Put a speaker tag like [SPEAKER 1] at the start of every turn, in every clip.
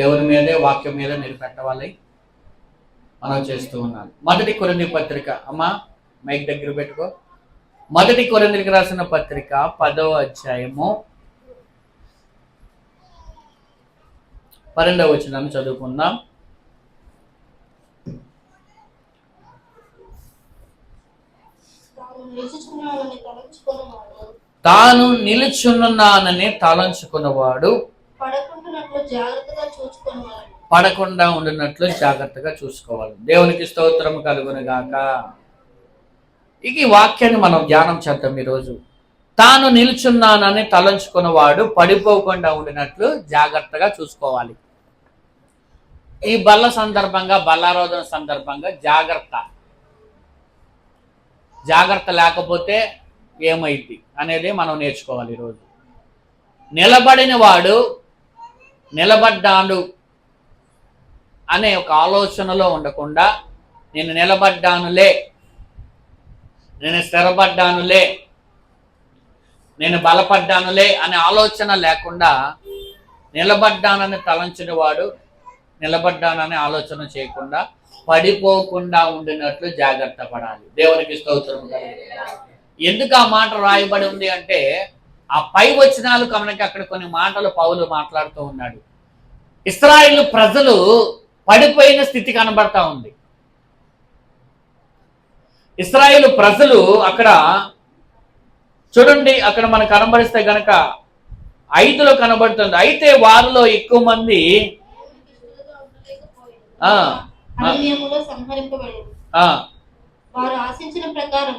[SPEAKER 1] దేవుని మీదే వాక్యం మీద నిలబెట్టవాలి మనం చేస్తూ ఉన్నాను. మొదటి కొరింథీ పత్రిక, అమ్మా మైక్ దగ్గర పెట్టుకో. మొదటి కొరింథీకి రాసిన పత్రిక 10వ అధ్యాయము 12వ వచనాన్ని చదువుకుందాం. తాను నిలుచున్నానని తలంచుకున్నవాడు పడకుండా ఉండినట్లు జాగ్రత్తగా చూసుకోవాలి. దేవునికి స్తోత్రం కలుగును గాక. ఇక ఈ వాక్యాన్ని మనం ధ్యానం చేద్దాం ఈరోజు. తాను నిలుచున్నానని తలంచుకున్నవాడు పడిపోకుండా ఉండినట్లు జాగ్రత్తగా చూసుకోవాలి. ఈ బల్ల సందర్భంగా, బల్లారోధన సందర్భంగా జాగ్రత్త లేకపోతే ఏమైంది అనేది మనం నేర్చుకోవాలి ఈరోజు. నిలబడిన వాడు నిలబడ్డాడు అనే ఒక ఆలోచనలో ఉండకుండా, నేను నిలబడ్డానులే, నేను స్థిరపడ్డానులే, నేను బలపడ్డానులే అనే ఆలోచన లేకుండా, నిలబడ్డానని తలంచిన వాడు నిలబడ్డానని ఆలోచన చేయకుండా పడిపోకుండా ఉండినట్లు జాగ్రత్త పడాలి. దేవునికి స్తోత్రం. ఎందుకు ఆ మాట రాయబడి ఉంది అంటే, ఆ పై వచనాలు కనుక అక్కడ కొన్ని మాటలు పౌలు మాట్లాడుతూ ఉన్నాడు. ఇశ్రాయేలు ప్రజలు పడిపోయిన స్థితి కనబడతా ఉంది. ఇశ్రాయేలు ప్రజలు అక్కడ చూడండి, అక్కడ మనకు కనబడిస్తే గనక 5లో కనబడుతుంది. అయితే వారిలో ఎక్కువ మంది
[SPEAKER 2] వారు ఆశించిన ప్రకారం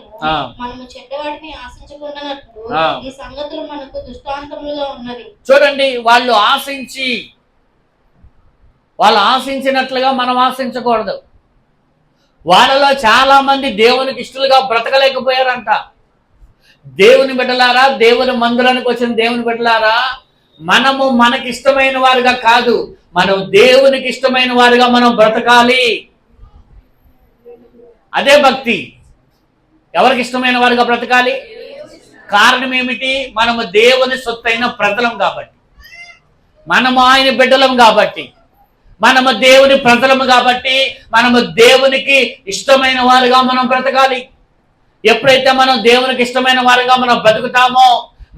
[SPEAKER 2] మనము చెడ్డవాటిని ఆశించకున్నట్లు ఈ సంగతులు మనకు దృష్టాంతములుగా ఉన్నది.
[SPEAKER 1] చూడండి, వాళ్ళు ఆశించినట్లుగా మనం ఆశించకూడదు. వాళ్ళలో చాలా మంది దేవునికి ఇష్టలుగా బ్రతకలేకపోయారంట. దేవుని బిడ్డలారా, దేవుని మందిరానికి వచ్చిన దేవుని బిడ్డలారా, మనము మనకి ఇష్టమైన వారుగా కాదు, మనం దేవునికి ఇష్టమైన వారుగా మనం బ్రతకాలి. అదే భక్తి. ఎవరికి ఇష్టమైన వారుగా బ్రతకాలి? కారణం ఏమిటి? మనము దేవుని సొత్తైన ప్రజలం కాబట్టి, మనము ఆయన బిడ్డలం కాబట్టి, మనము దేవుని ప్రజలము కాబట్టి, మనము దేవునికి ఇష్టమైన వారుగా మనం బ్రతకాలి. ఎప్పుడైతే మనం దేవునికి ఇష్టమైన వారుగా మనం బ్రతుకుతామో,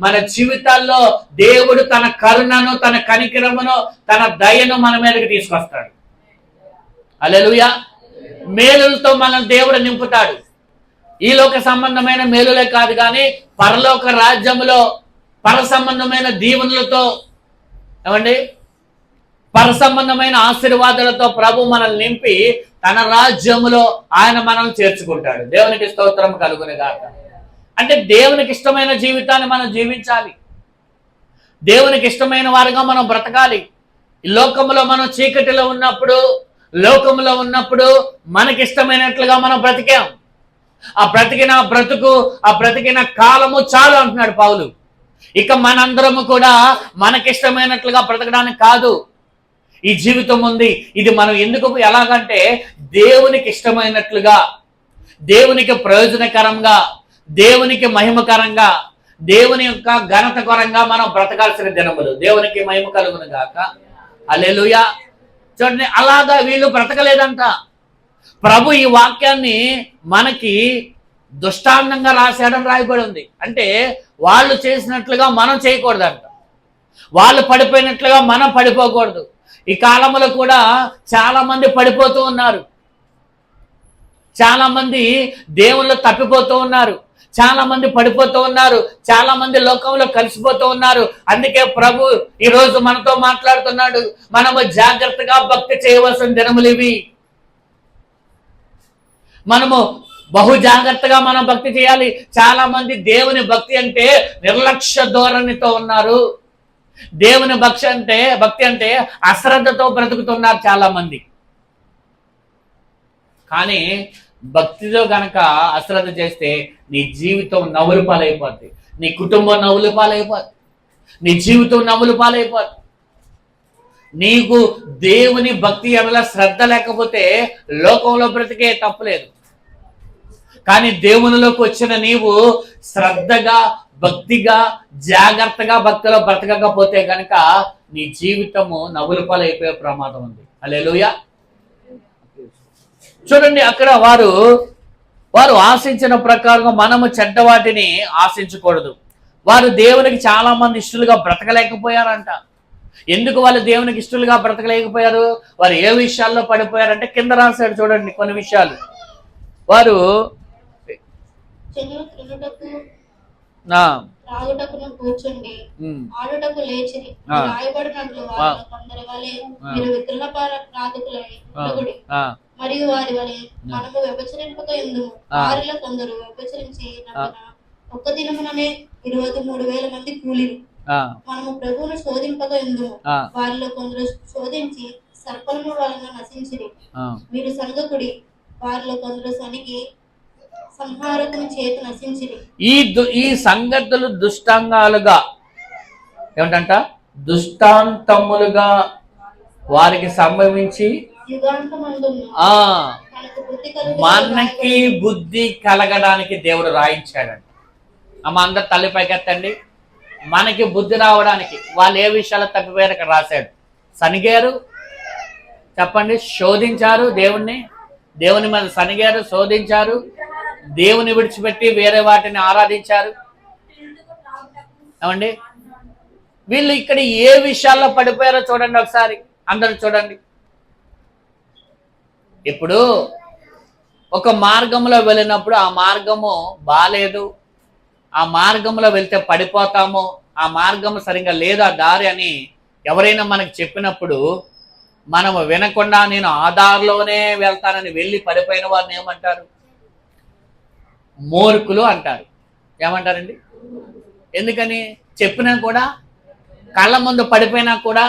[SPEAKER 1] మన జీవితాల్లో దేవుడు తన కరుణను, తన కనికరమును, తన దయను మన మీదకి తీసుకొస్తాడు. హల్లెలూయా. మేలులతో మన దేవుడు నింపుతాడు. ఈ లోక సంబంధమైన మేలులే కాదు కానీ పరలోక రాజ్యములో పర సంబంధమైన దీవెనలతో, ఏమండి, పర సంబంధమైన ఆశీర్వాదాలతో ప్రభు మనల్ని నింపి తన రాజ్యములో ఆయన మనల్ని చేర్చుకుంటాడు. దేవునికి స్తోత్రం కలుగును గాక. అంటే దేవునికి ఇష్టమైన జీవితాన్ని మనం జీవించాలి. దేవునికి ఇష్టమైన వారుగా మనం బ్రతకాలి. ఈ లోకంలో మనం చీకటిలో ఉన్నప్పుడు, లోకంలో ఉన్నప్పుడు మనకిష్టమైనట్లుగా మనం బ్రతికాం. ఆ బ్రతికిన కాలము చాలు అంటున్నాడు పౌలు. ఇక మనందరము కూడా మనకిష్టమైనట్లుగా బ్రతకడానికి కాదు ఈ జీవితం ఉంది. ఇది మనం ఎందుకు, ఎలాగంటే దేవునికి ఇష్టమైనట్లుగా, దేవునికి ప్రయోజనకరంగా, దేవునికి మహిమకరంగా, దేవుని యొక్క ఘనతకరంగా మనం బ్రతకాల్సిన దినములు. దేవునికి మహిమ కలుగును గాక. హల్లెలూయా. చూడండి, అలాగా వీళ్ళు బ్రతకలేదంట. ప్రభు ఈ వాక్యాన్ని మనకి దృష్టాంతంగా రాశాడని రాయబడి ఉంది. అంటే వాళ్ళు చేసినట్లుగా మనం చేయకూడదంట, వాళ్ళు పడిపోయినట్లుగా మనం పడిపోకూడదు. ఈ కాలంలో కూడా చాలా మంది పడిపోతూ ఉన్నారు, చాలా మంది దేవుళ్ళు తప్పిపోతూ ఉన్నారు, చాలా మంది పడిపోతూ ఉన్నారు, చాలా మంది లోకంలో కలిసిపోతూ ఉన్నారు. అందుకే ప్రభు ఈరోజు మనతో మాట్లాడుతున్నాడు. మనము జాగ్రత్తగా భక్తి చేయవలసిన దినములు ఇవి. మనము బహు జాగ్రత్తగా మనం భక్తి చేయాలి. చాలా మంది దేవుని భక్తి అంటే నిర్లక్ష్య ధోరణితో ఉన్నారు. దేవుని భక్తి అంటే అశ్రద్ధతో బ్రతుకుతున్నారు చాలా మంది. కానీ భక్తితో గనక అశ్రద్ధ చేస్తే నీ జీవితం నవ్వుల పాలైపోద్ది, నీ కుటుంబం నవ్వుల పాలైపోద్ది, నీ జీవితం నవ్వుల పాలైపోద్ది. నీకు దేవుని భక్తి ఎడల శ్రద్ధ లేకపోతే లోకంలో బ్రతికే తప్పులేదు. కానీ దేవునిలోకి వచ్చిన నీవు శ్రద్ధగా, భక్తిగా, జాగ్రత్తగా భక్తిలో బ్రతకకపోతే కనుక నీ జీవితము నవ్వుల పాలైపోయే ప్రమాదం ఉంది. హల్లెలూయా. చూడండి, అక్కడ వారు ఆశించిన ప్రకారంగా మనము చెడ్డ వాటిని ఆశించకూడదు. వారు దేవునికి చాలా మంది ఇష్టలుగా బ్రతకలేకపోయారంట. ఎందుకు వాళ్ళు దేవునికి ఇష్టలుగా బ్రతకలేకపోయారు? వారు ఏ విషయాల్లో పడిపోయారంటే కింద రాశాడు చూడండి కొన్ని విషయాలు. వారు
[SPEAKER 2] రాగుటకును కూర్చుండి ఆడుటకు లేచిరి, రాయబడినట్లు వారిలో కొందరి వలె మీరు విగ్రహారాధకులై ఉండుడి. మరియు వారి వలె మనము వ్యభిచరింపక ఎందుము. వారిలో కొందరు వ్యభిచరించి ఒక్క దినముననే 23,000 మంది కూలిరు. మనము ప్రభువును శోధింపక ఎందుము. వారిలో కొందరు శోధించి సర్పముల వలన నశించిరి. మీరు సంగకుడి. వారిలో కొందరు సనికి సంహారకుని చేత నశించిరి.
[SPEAKER 1] ఈ సంగతులు దుష్టాంగాలుగా ఏమిటంట, దుష్టాంతములుగా వారికి సంభవించి మనకి బుద్ధి కలగడానికి దేవుడు రాయించాడంట. అమ్మ అందరు తల్లి పైకెత్తండి. మనకి బుద్ధి రావడానికి వాళ్ళు ఏ విషయాలు తప్పిపోయారు ఇక్కడ రాశాడు. సనిగారు, చెప్పండి, శోధించారు దేవుని మీద సనిగారు, శోధించారు, దేవుని విడిచిపెట్టి వేరే వాటిని ఆరాధించారు. ఏమండి, వీళ్ళు ఇక్కడ ఏ విషయాల్లో పడిపోయారో చూడండి ఒకసారి, అందరూ చూడండి. ఇప్పుడు ఒక మార్గంలో వెళ్ళినప్పుడు ఆ మార్గము బాలేదు, ఆ మార్గంలో వెళ్తే పడిపోతాము, ఆ మార్గము సరిగ్గా లేదు ఆ దారి అని ఎవరైనా మనకు చెప్పినప్పుడు మనము వినకుండా నేను ఆ దారిలోనే వెళ్తానని వెళ్ళి పడిపోయిన వారిని ఏమంటారు? మూర్ఖులు అంటారు. ఏమంటారండి? ఎందుకని? చెప్పినా కూడా, కళ్ళ ముందు పడిపోయినా కూడా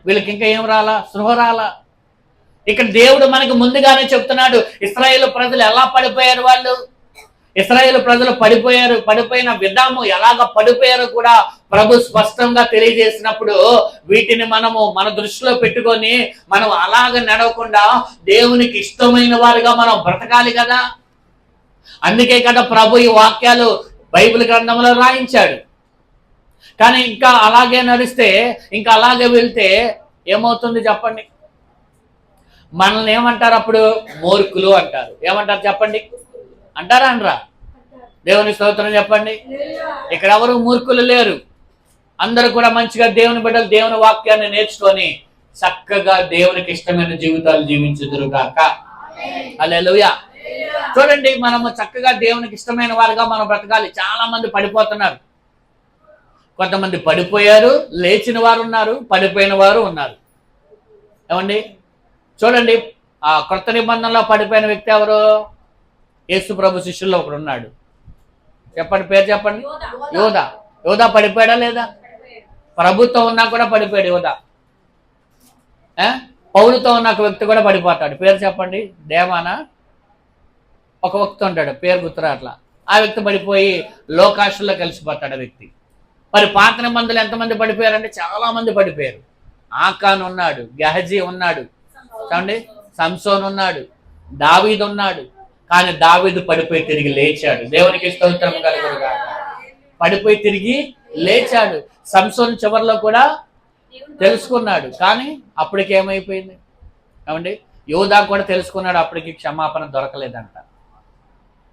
[SPEAKER 1] వీళ్ళకి ఇంకా ఏం రాలా, స్పృహ రాలా. ఇక్కడ దేవుడు మనకు ముందుగానే చెప్తున్నాడు ఇశ్రాయేలు ప్రజలు ఎలా పడిపోయారు. ఇశ్రాయేలు ప్రజలు పడిపోయిన విధానం ఎలాగ పడిపోయారో కూడా ప్రభు స్పష్టంగా తెలియజేసినప్పుడు వీటిని మనము మన దృష్టిలో పెట్టుకొని మనం అలాగ నడవకుండా దేవునికి ఇష్టమైన వారుగా మనం బ్రతకాలి కదా. అందుకే కదా ప్రభు ఈ వాక్యాలు బైబిల్ గ్రంథంలో రాయించాడు. కానీ ఇంకా అలాగే నడిస్తే, ఇంకా అలాగే వెళ్తే ఏమవుతుంది చెప్పండి? మనల్ని ఏమంటారు? అప్పుడు మూర్ఖులు అంటారు. ఏమంటారు చెప్పండి? అంటారా అనరా? దేవుని స్తోత్రం చెప్పండి. ఇక్కడ ఎవరు మూర్ఖులు లేరు. అందరూ కూడా మంచిగా దేవుని బిడ్డలు దేవుని వాక్యాన్ని నేర్చుకొని చక్కగా దేవునికి ఇష్టమైన జీవితాలు జీవించుదురుగాక. హల్లెలూయా. చూడండి, మనము చక్కగా దేవునికి ఇష్టమైన వారుగా మనం బ్రతకాలి. చాలా మంది పడిపోతున్నారు. కొంతమంది పడిపోయారు, లేచిన వారు ఉన్నారు, పడిపోయిన వారు ఉన్నారు. ఏమండి, చూడండి, ఆ కొత్త నిబంధనలో పడిపోయిన వ్యక్తి ఎవరు? యేసు ప్రభు శిష్యుల్లో ఒకడు ఉన్నాడు. చెప్పండి, పేరు చెప్పండి. యోధా పడిపోయాడా లేదా? ప్రభుత్వం ఉన్నా కూడా పడిపోయాడు యోధా. పౌలుతో ఉన్న ఒక వ్యక్తి కూడా పడిపోతాడు. పేరు చెప్పండి. దేమానా ఒక వ్యక్తి ఉంటాడు, పేరు గుర్తురా అట్లా. ఆ వ్యక్తి పడిపోయి లోకాశుల్లో కలిసిపోతాడు ఆ వ్యక్తి. మరి పాత నిబంధనలు ఎంతమంది పడిపోయారంటే చాలా మంది పడిపోయారు. ఆకాన్ ఉన్నాడు, గెహజీ ఉన్నాడు, చూడండి, సంసోన్ ఉన్నాడు, దావీదు ఉన్నాడు. కానీ దావీదు పడిపోయి తిరిగి లేచాడు. దేవునికి స్తోత్రం కలుగునుగాక. పడిపోయి తిరిగి లేచాడు. సంసోన్ చివరిలో కూడా తెలుసుకున్నాడు, కానీ అప్పటికి ఏమైపోయింది? ఏమండి, యోధా కూడా తెలుసుకున్నాడు, అప్పటికి క్షమాపణ దొరకలేదంట.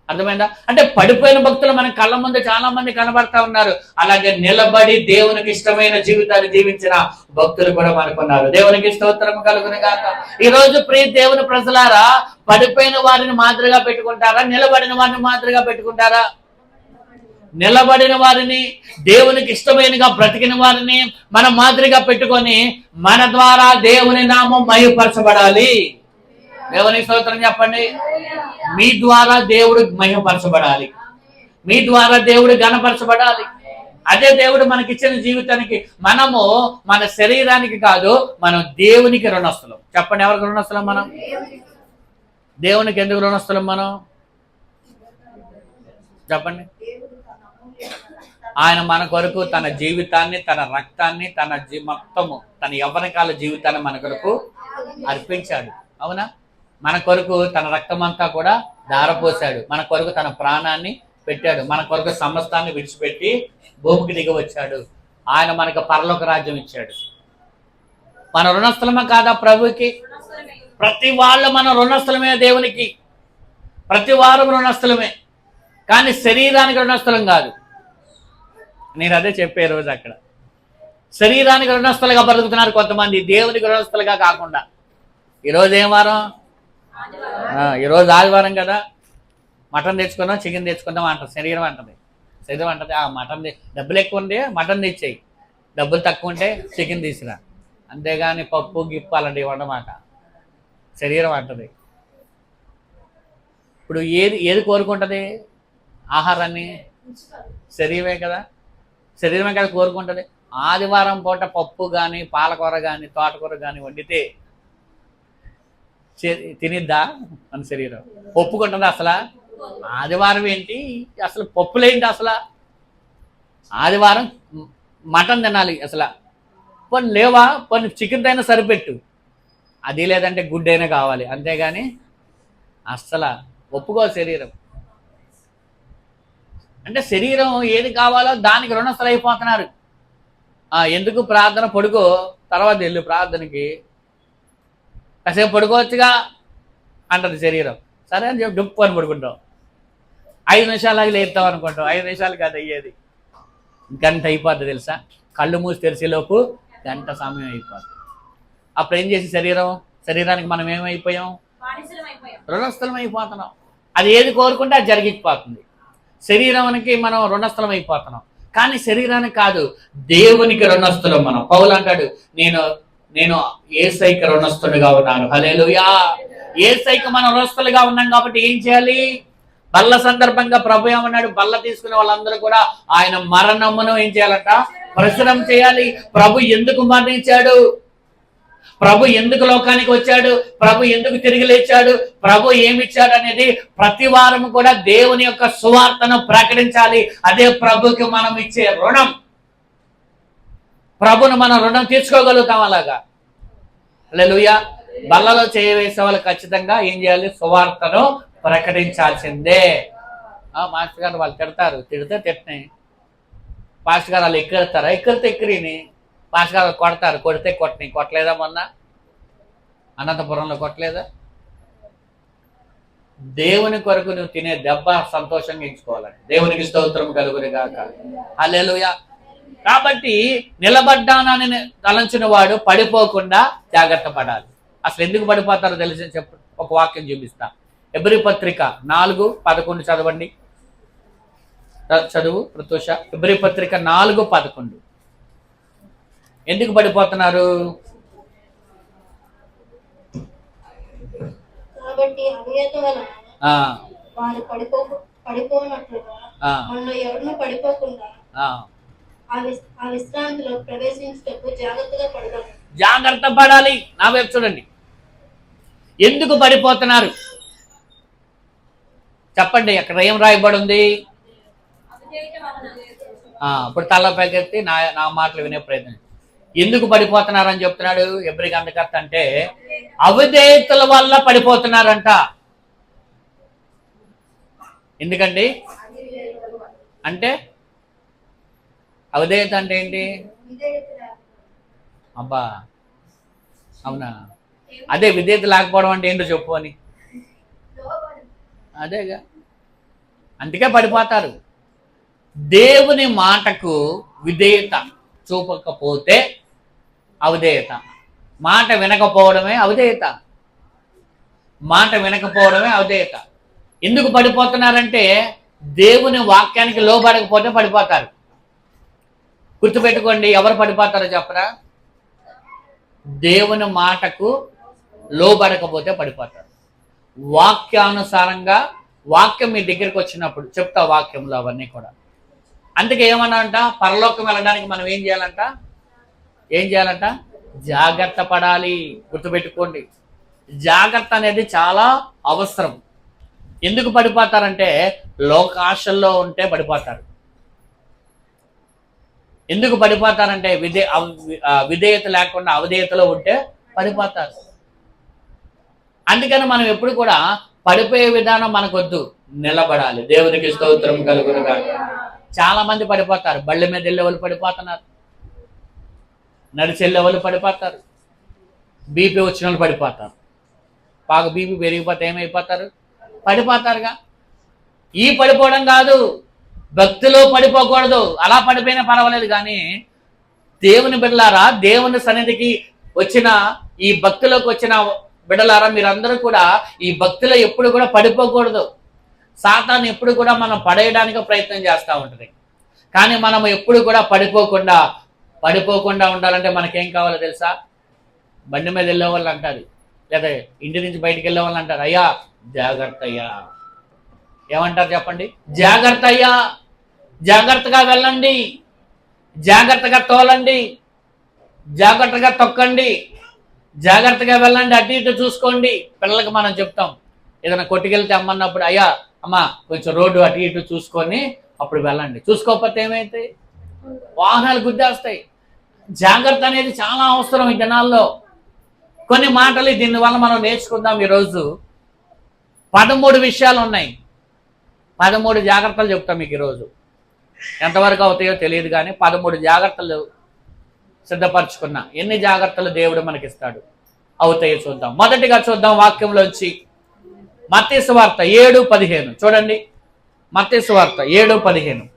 [SPEAKER 1] అర్థమైందా? అంటే పడిపోయిన భక్తులు మన కళ్ళ ముందు చాలా మంది కనబడతా ఉన్నారు. అలాగే నిలబడి దేవునికి ఇష్టమైన జీవితాన్ని జీవించిన భక్తులు కూడా మనకున్నారు. దేవునికి స్తోత్రం కలుగునుగాక. ఈ రోజు ప్రియ దేవుని ప్రజలారా, పడిపోయిన వారిని మాదిరిగా పెట్టుకుంటారా? నిలబడిన వారిని మాదిరిగా పెట్టుకుంటారా? నిలబడిన వారిని, దేవునికి ఇష్టమైనగా బ్రతికిన వారిని మనం మాదిరిగా పెట్టుకొని మన ద్వారా దేవుని నామం మహిమపరచబడాలి. దేవునికి స్తోత్రం చెప్పండి. మీ ద్వారా దేవుడు మహిమపరచబడాలి, మీ ద్వారా దేవుడు ఘనపరచబడాలి. అదే దేవుడు మనకిచ్చిన జీవితానికి మనము మన శరీరానికి కాదు, మనం దేవునికి రుణస్థులం. చెప్పండి, ఎవరికి రుణస్థులం మనం? దేవునికి ఎందుకు రుణస్థులం మనం? చెప్పండి. ఆయన మన కొరకు తన జీవితాన్ని, తన రక్తాన్ని, తన మొత్తము, తన యవ్వనకాల జీవితాన్ని మన కొరకు అర్పించాడు. అవునా? మన కొరకు తన రక్తం అంతా కూడా ధారపోశాడు, మన కొరకు తన ప్రాణాన్ని పెట్టాడు, మన కొరకు సమస్తాన్ని విడిచిపెట్టి భూమికి దిగి వచ్చాడు. ఆయన మనకు పరలోక రాజ్యం ఇచ్చాడు. మన రుణస్థలమా కాదా ప్రభుకి? ప్రతి వాళ్ళు మన రుణస్థలమే దేవునికి, ప్రతి వారం రుణస్థలమే, కానీ శరీరానికి రుణస్థలం కాదు. నేను అదే చెప్పే రోజు అక్కడ శరీరానికి రుణస్థలుగా బ్రతుకుతున్నారు కొంతమంది, దేవునికి రుణస్థలుగా కాకుండా. ఈరోజు ఏం వారం? ఈరోజు ఆదివారం కదా, మటన్ తెచ్చుకుందాం, చికెన్ తెచ్చుకుందాం అంటారు. శరీరం అంటది, శరీరం అంటది మటన్ డబ్బులు ఎక్కువ ఉంది మటన్ తెచ్చేయి, డబ్బులు తక్కువ ఉంటే చికెన్ తీసుకురా, అంతేగాని పప్పు గిప్పు అలాంటివి ఇవ్వడమాట శరీరం అంటది. ఇప్పుడు ఏది కోరుకుంటుంది? ఆహారాన్ని శరీరమే కదా, శరీరమే కదా కోరుకుంటుంది. ఆదివారం పూట పప్పు కానీ పాలకూర కానీ తోటకూర కానీ వండితే తినిద్దా మన శరీరం? ఒప్పుకుంటుంది అసలు? ఆదివారం ఏంటి అసలు, పప్పులేంటి అసలు? ఆదివారం మటన్ తినాలి అసలు, కొన్ని లేవా, కొన్ని చికెన్ అయినా సరిపెట్టు, అది లేదంటే గుడ్ అయినా కావాలి, అంతేగాని అస్సలు ఒప్పుకో శరీరం. అంటే శరీరం ఏది కావాలో దానికి రుణస్థలు అయిపోతున్నారు. ఎందుకు ప్రార్థన, పడుకో, తర్వాత వెళ్ళు ప్రార్థనకి, కాసేపు పడుకోవచ్చుగా అంటది శరీరం. సరే అని చెప్పి డుప్పు అని పడుకుంటాం, 5 నిమిషాలకి లేపుతాం అనుకుంటాం, 5 నిమిషాలు కాదు అయ్యేది, గంట అయిపోద్ది తెలుసా. కళ్ళు మూసి తెరిచేలోపు గంట సమయం అయిపోద్ది. అప్పుడు ఏం చేసి శరీరానికి మనం ఏమైపోయాం? రుణస్థలం అయిపోతున్నాం. అది ఏది కోరుకుంటే అది జరిగిపోతుంది. శరీరానికి మనం రుణస్థలం అయిపోతున్నాం, కానీ శరీరానికి కాదు, దేవునికి రుణస్థలం మనం. పౌలు అంటాడు, నేను యేసయ్యకి రుణస్థుడిగా ఉన్నాను. హల్లెలూయా. యేసయ్యకి మనం రుణస్థులుగా ఉన్నాం కాబట్టి ఏం చేయాలి? బల్ల సందర్భంగా ప్రభు ఏమన్నాడు? బల్ల తీసుకునే వాళ్ళందరూ కూడా ఆయన మరణమును ఏం చేయాలంట? ప్రచురం చేయాలి. ప్రభు ఎందుకు మరణించాడు, ప్రభు ఎందుకు లోకానికి వచ్చాడు, ప్రభు ఎందుకు తిరిగి లేచాడు, ప్రభు ఏమిచ్చాడు అనేది ప్రతి వారం కూడా దేవుని యొక్క సువార్తను ప్రకటించాలి. అదే ప్రభుకి మనం ఇచ్చే రుణం. ప్రభును మనం రుణం తీర్చుకోగలుగుతాం అలాగా. హల్లెలూయా. బల్లలో చేయవేసే వాళ్ళు ఖచ్చితంగా ఏం చేయాలి? సువార్తను ప్రకటించాల్సిందే. మాస్టర్ గారు వాళ్ళు తిడతారు, తిడితే తిట్టినాయి. పాస్టర్ గారు వాళ్ళు ఎక్కిరిస్తారా? ఎక్కిరితే ఎక్కిరిని. పాస్టర్ గారు కొడతారు, కొడితే కొట్టినాయి. కొట్టలేదా మొన్న అనంతపురంలో? కొట్టలేదా? దేవుని కొరకు నువ్వు తినే దెబ్బ సంతోషంగా ఎంచుకోవాలండి. దేవునికి స్తోత్రం కలుగును గాక. హల్లెలూయా. కాబట్టి నిలబడ్డానని తలంచిన వాడు పడిపోకుండా జాగ్రత్త పడాలి. అసలు ఎందుకు పడిపోతారో తెలిసి చెప్పు, ఒక వాక్యం చూపిస్తా. ఎబ్రీ పత్రిక 4:11 చదవండి. చదువు ప్రతోష. ఎబ్రీ పత్రిక 4:11. ఎందుకు పడిపోతున్నారు?
[SPEAKER 2] కాబట్టి అవిధేయత వలన వారు పడిపోనట్లుగా మనలో ఎవరిని పడిపోకుండా ఆ విశ్రాంతిలో ప్రవేశించుటకు జాగ్రత్తగా పడదాం.
[SPEAKER 1] జాగ్రత్త పడాలి. నా వైపు చూడండి. ఎందుకు పడిపోతున్నారు చెప్పండి. అక్కడ ఏం రాయబడి ఉంది? ఇప్పుడు తలపైకెత్తి నా మాటలు వినే ప్రయత్నం. ఎందుకు పడిపోతున్నారని చెప్తున్నాడు ఎబ్రీ గ్రంథకర్త అంటే, అవిధేయతల వల్ల పడిపోతున్నారంట. ఎందుకండి అంటే అవిధేయత అంటే ఏంటి? అబ్బా అవునా? అదే విధేయత లేకపోవడం అంటే ఏంటో చెప్పు అని. అదేగా, అందుకే పడిపోతారు. దేవుని మాటకు విధేయత చూపకపోతే అవిధేయత. మాట వినకపోవడమే అవిధేయత. మాట వినకపోవడమే అవిధేయత. ఎందుకు పడిపోతున్నారంటే దేవుని వాక్యానికి లోబడకపోతే పడిపోతారు. గుర్తుపెట్టుకోండి, ఎవరు పడిపోతారో చెప్పరా? దేవుని మాటకు లోబడకపోతే పడిపోతారు. వాక్యానుసారంగా వాక్యం మీ దగ్గరికి వచ్చినప్పుడు చెప్తా వాక్యంలో అవన్నీ కూడా. అందుకే ఏమన్నా అంట, పరలోకం వెళ్ళడానికి మనం ఏం చేయాలంట? జాగ్రత్త పడాలి. గుర్తుపెట్టుకోండి, జాగ్రత్త అనేది చాలా అవసరం. ఎందుకు పడిపోతారంటే లోకాశల్లో ఉంటే పడిపోతారు. ఎందుకు పడిపోతారంటే విధేయత లేకుండా అవిధేయతలో ఉంటే పడిపోతారు. అందుకని మనం ఎప్పుడు కూడా పడిపోయే విధానం మనకొద్దు, నిలబడాలి. దేవునికి స్తోత్రం కలుగునుగా. చాలా మంది పడిపోతారు, బళ్ళ మీద వెళ్ళే వాళ్ళు పడిపోతున్నారు, నడిచి వెళ్ళే వాళ్ళు పడిపోతారు, బీపీ వచ్చిన వాళ్ళు పడిపోతారు. బాగా బీపీ పెరిగిపోతే ఏమైపోతారు? పడిపోతారుగా. ఈ పడిపోవడం కాదు, భక్తిలో పడిపోకూడదు. అలా పడిపోయినా పర్వాలేదు, కానీ దేవుని బిడ్డలారా, దేవుని సన్నిధికి వచ్చిన ఈ భక్తిలోకి వచ్చిన బిడ్డలారా, మీరందరూ కూడా ఈ భక్తిలో ఎప్పుడు కూడా పడిపోకూడదు. సాతాను ఎప్పుడు కూడా మనం పడేయడానికి ప్రయత్నం చేస్తూ ఉంటుంది. కానీ మనం ఎప్పుడు కూడా పడిపోకుండా ఉండాలంటే మనకేం కావాలో తెలుసా? బండి మీద వెళ్ళే వాళ్ళు అంటారు, లేదా ఇంటి నుంచి బయటికి వెళ్ళే వాళ్ళు అంటారు, అయ్యా జాగ్రత్త అయ్యా. ఏమంటారు చెప్పండి? జాగ్రత్త అయ్యా, జాగ్రత్తగా వెళ్ళండి, జాగ్రత్తగా తోలండి, జాగ్రత్తగా తొక్కండి, జాగ్రత్తగా వెళ్ళండి, అటు ఇటు చూసుకోండి. పిల్లలకి మనం చెప్తాం, ఏదైనా కొట్టుకెళ్తే అమ్మన్నప్పుడు, అయ్యా అమ్మ కొంచెం రోడ్డు అటు ఇటు చూసుకొని అప్పుడు వెళ్ళండి. చూసుకోకపోతే ఏమైతే వాహనాలు గుద్దేస్తాయి. జాగ్రత్త అనేది చాలా అవసరం ఈ దినాల్లో. కొన్ని మాటలు దీనివల్ల మనం నేర్చుకుందాం. ఈరోజు 13 విషయాలు ఉన్నాయి, 13 జాగ్రత్తలు చెప్తాం మీకు ఈరోజు. ఎంతవరకు అవుతాయో తెలియదు, కానీ 13 జాగ్రత్తలు సిద్ధపరచుకున్నా. ఎన్ని జాగ్రత్తలు దేవుడు మనకిస్తాడు, అవుతాయో చూద్దాం. మొదటిగా చూద్దాం వాక్యంలోంచి, మత్తయి సువార్త 7:15 చూడండి. మత్తయి సువార్త 7:15.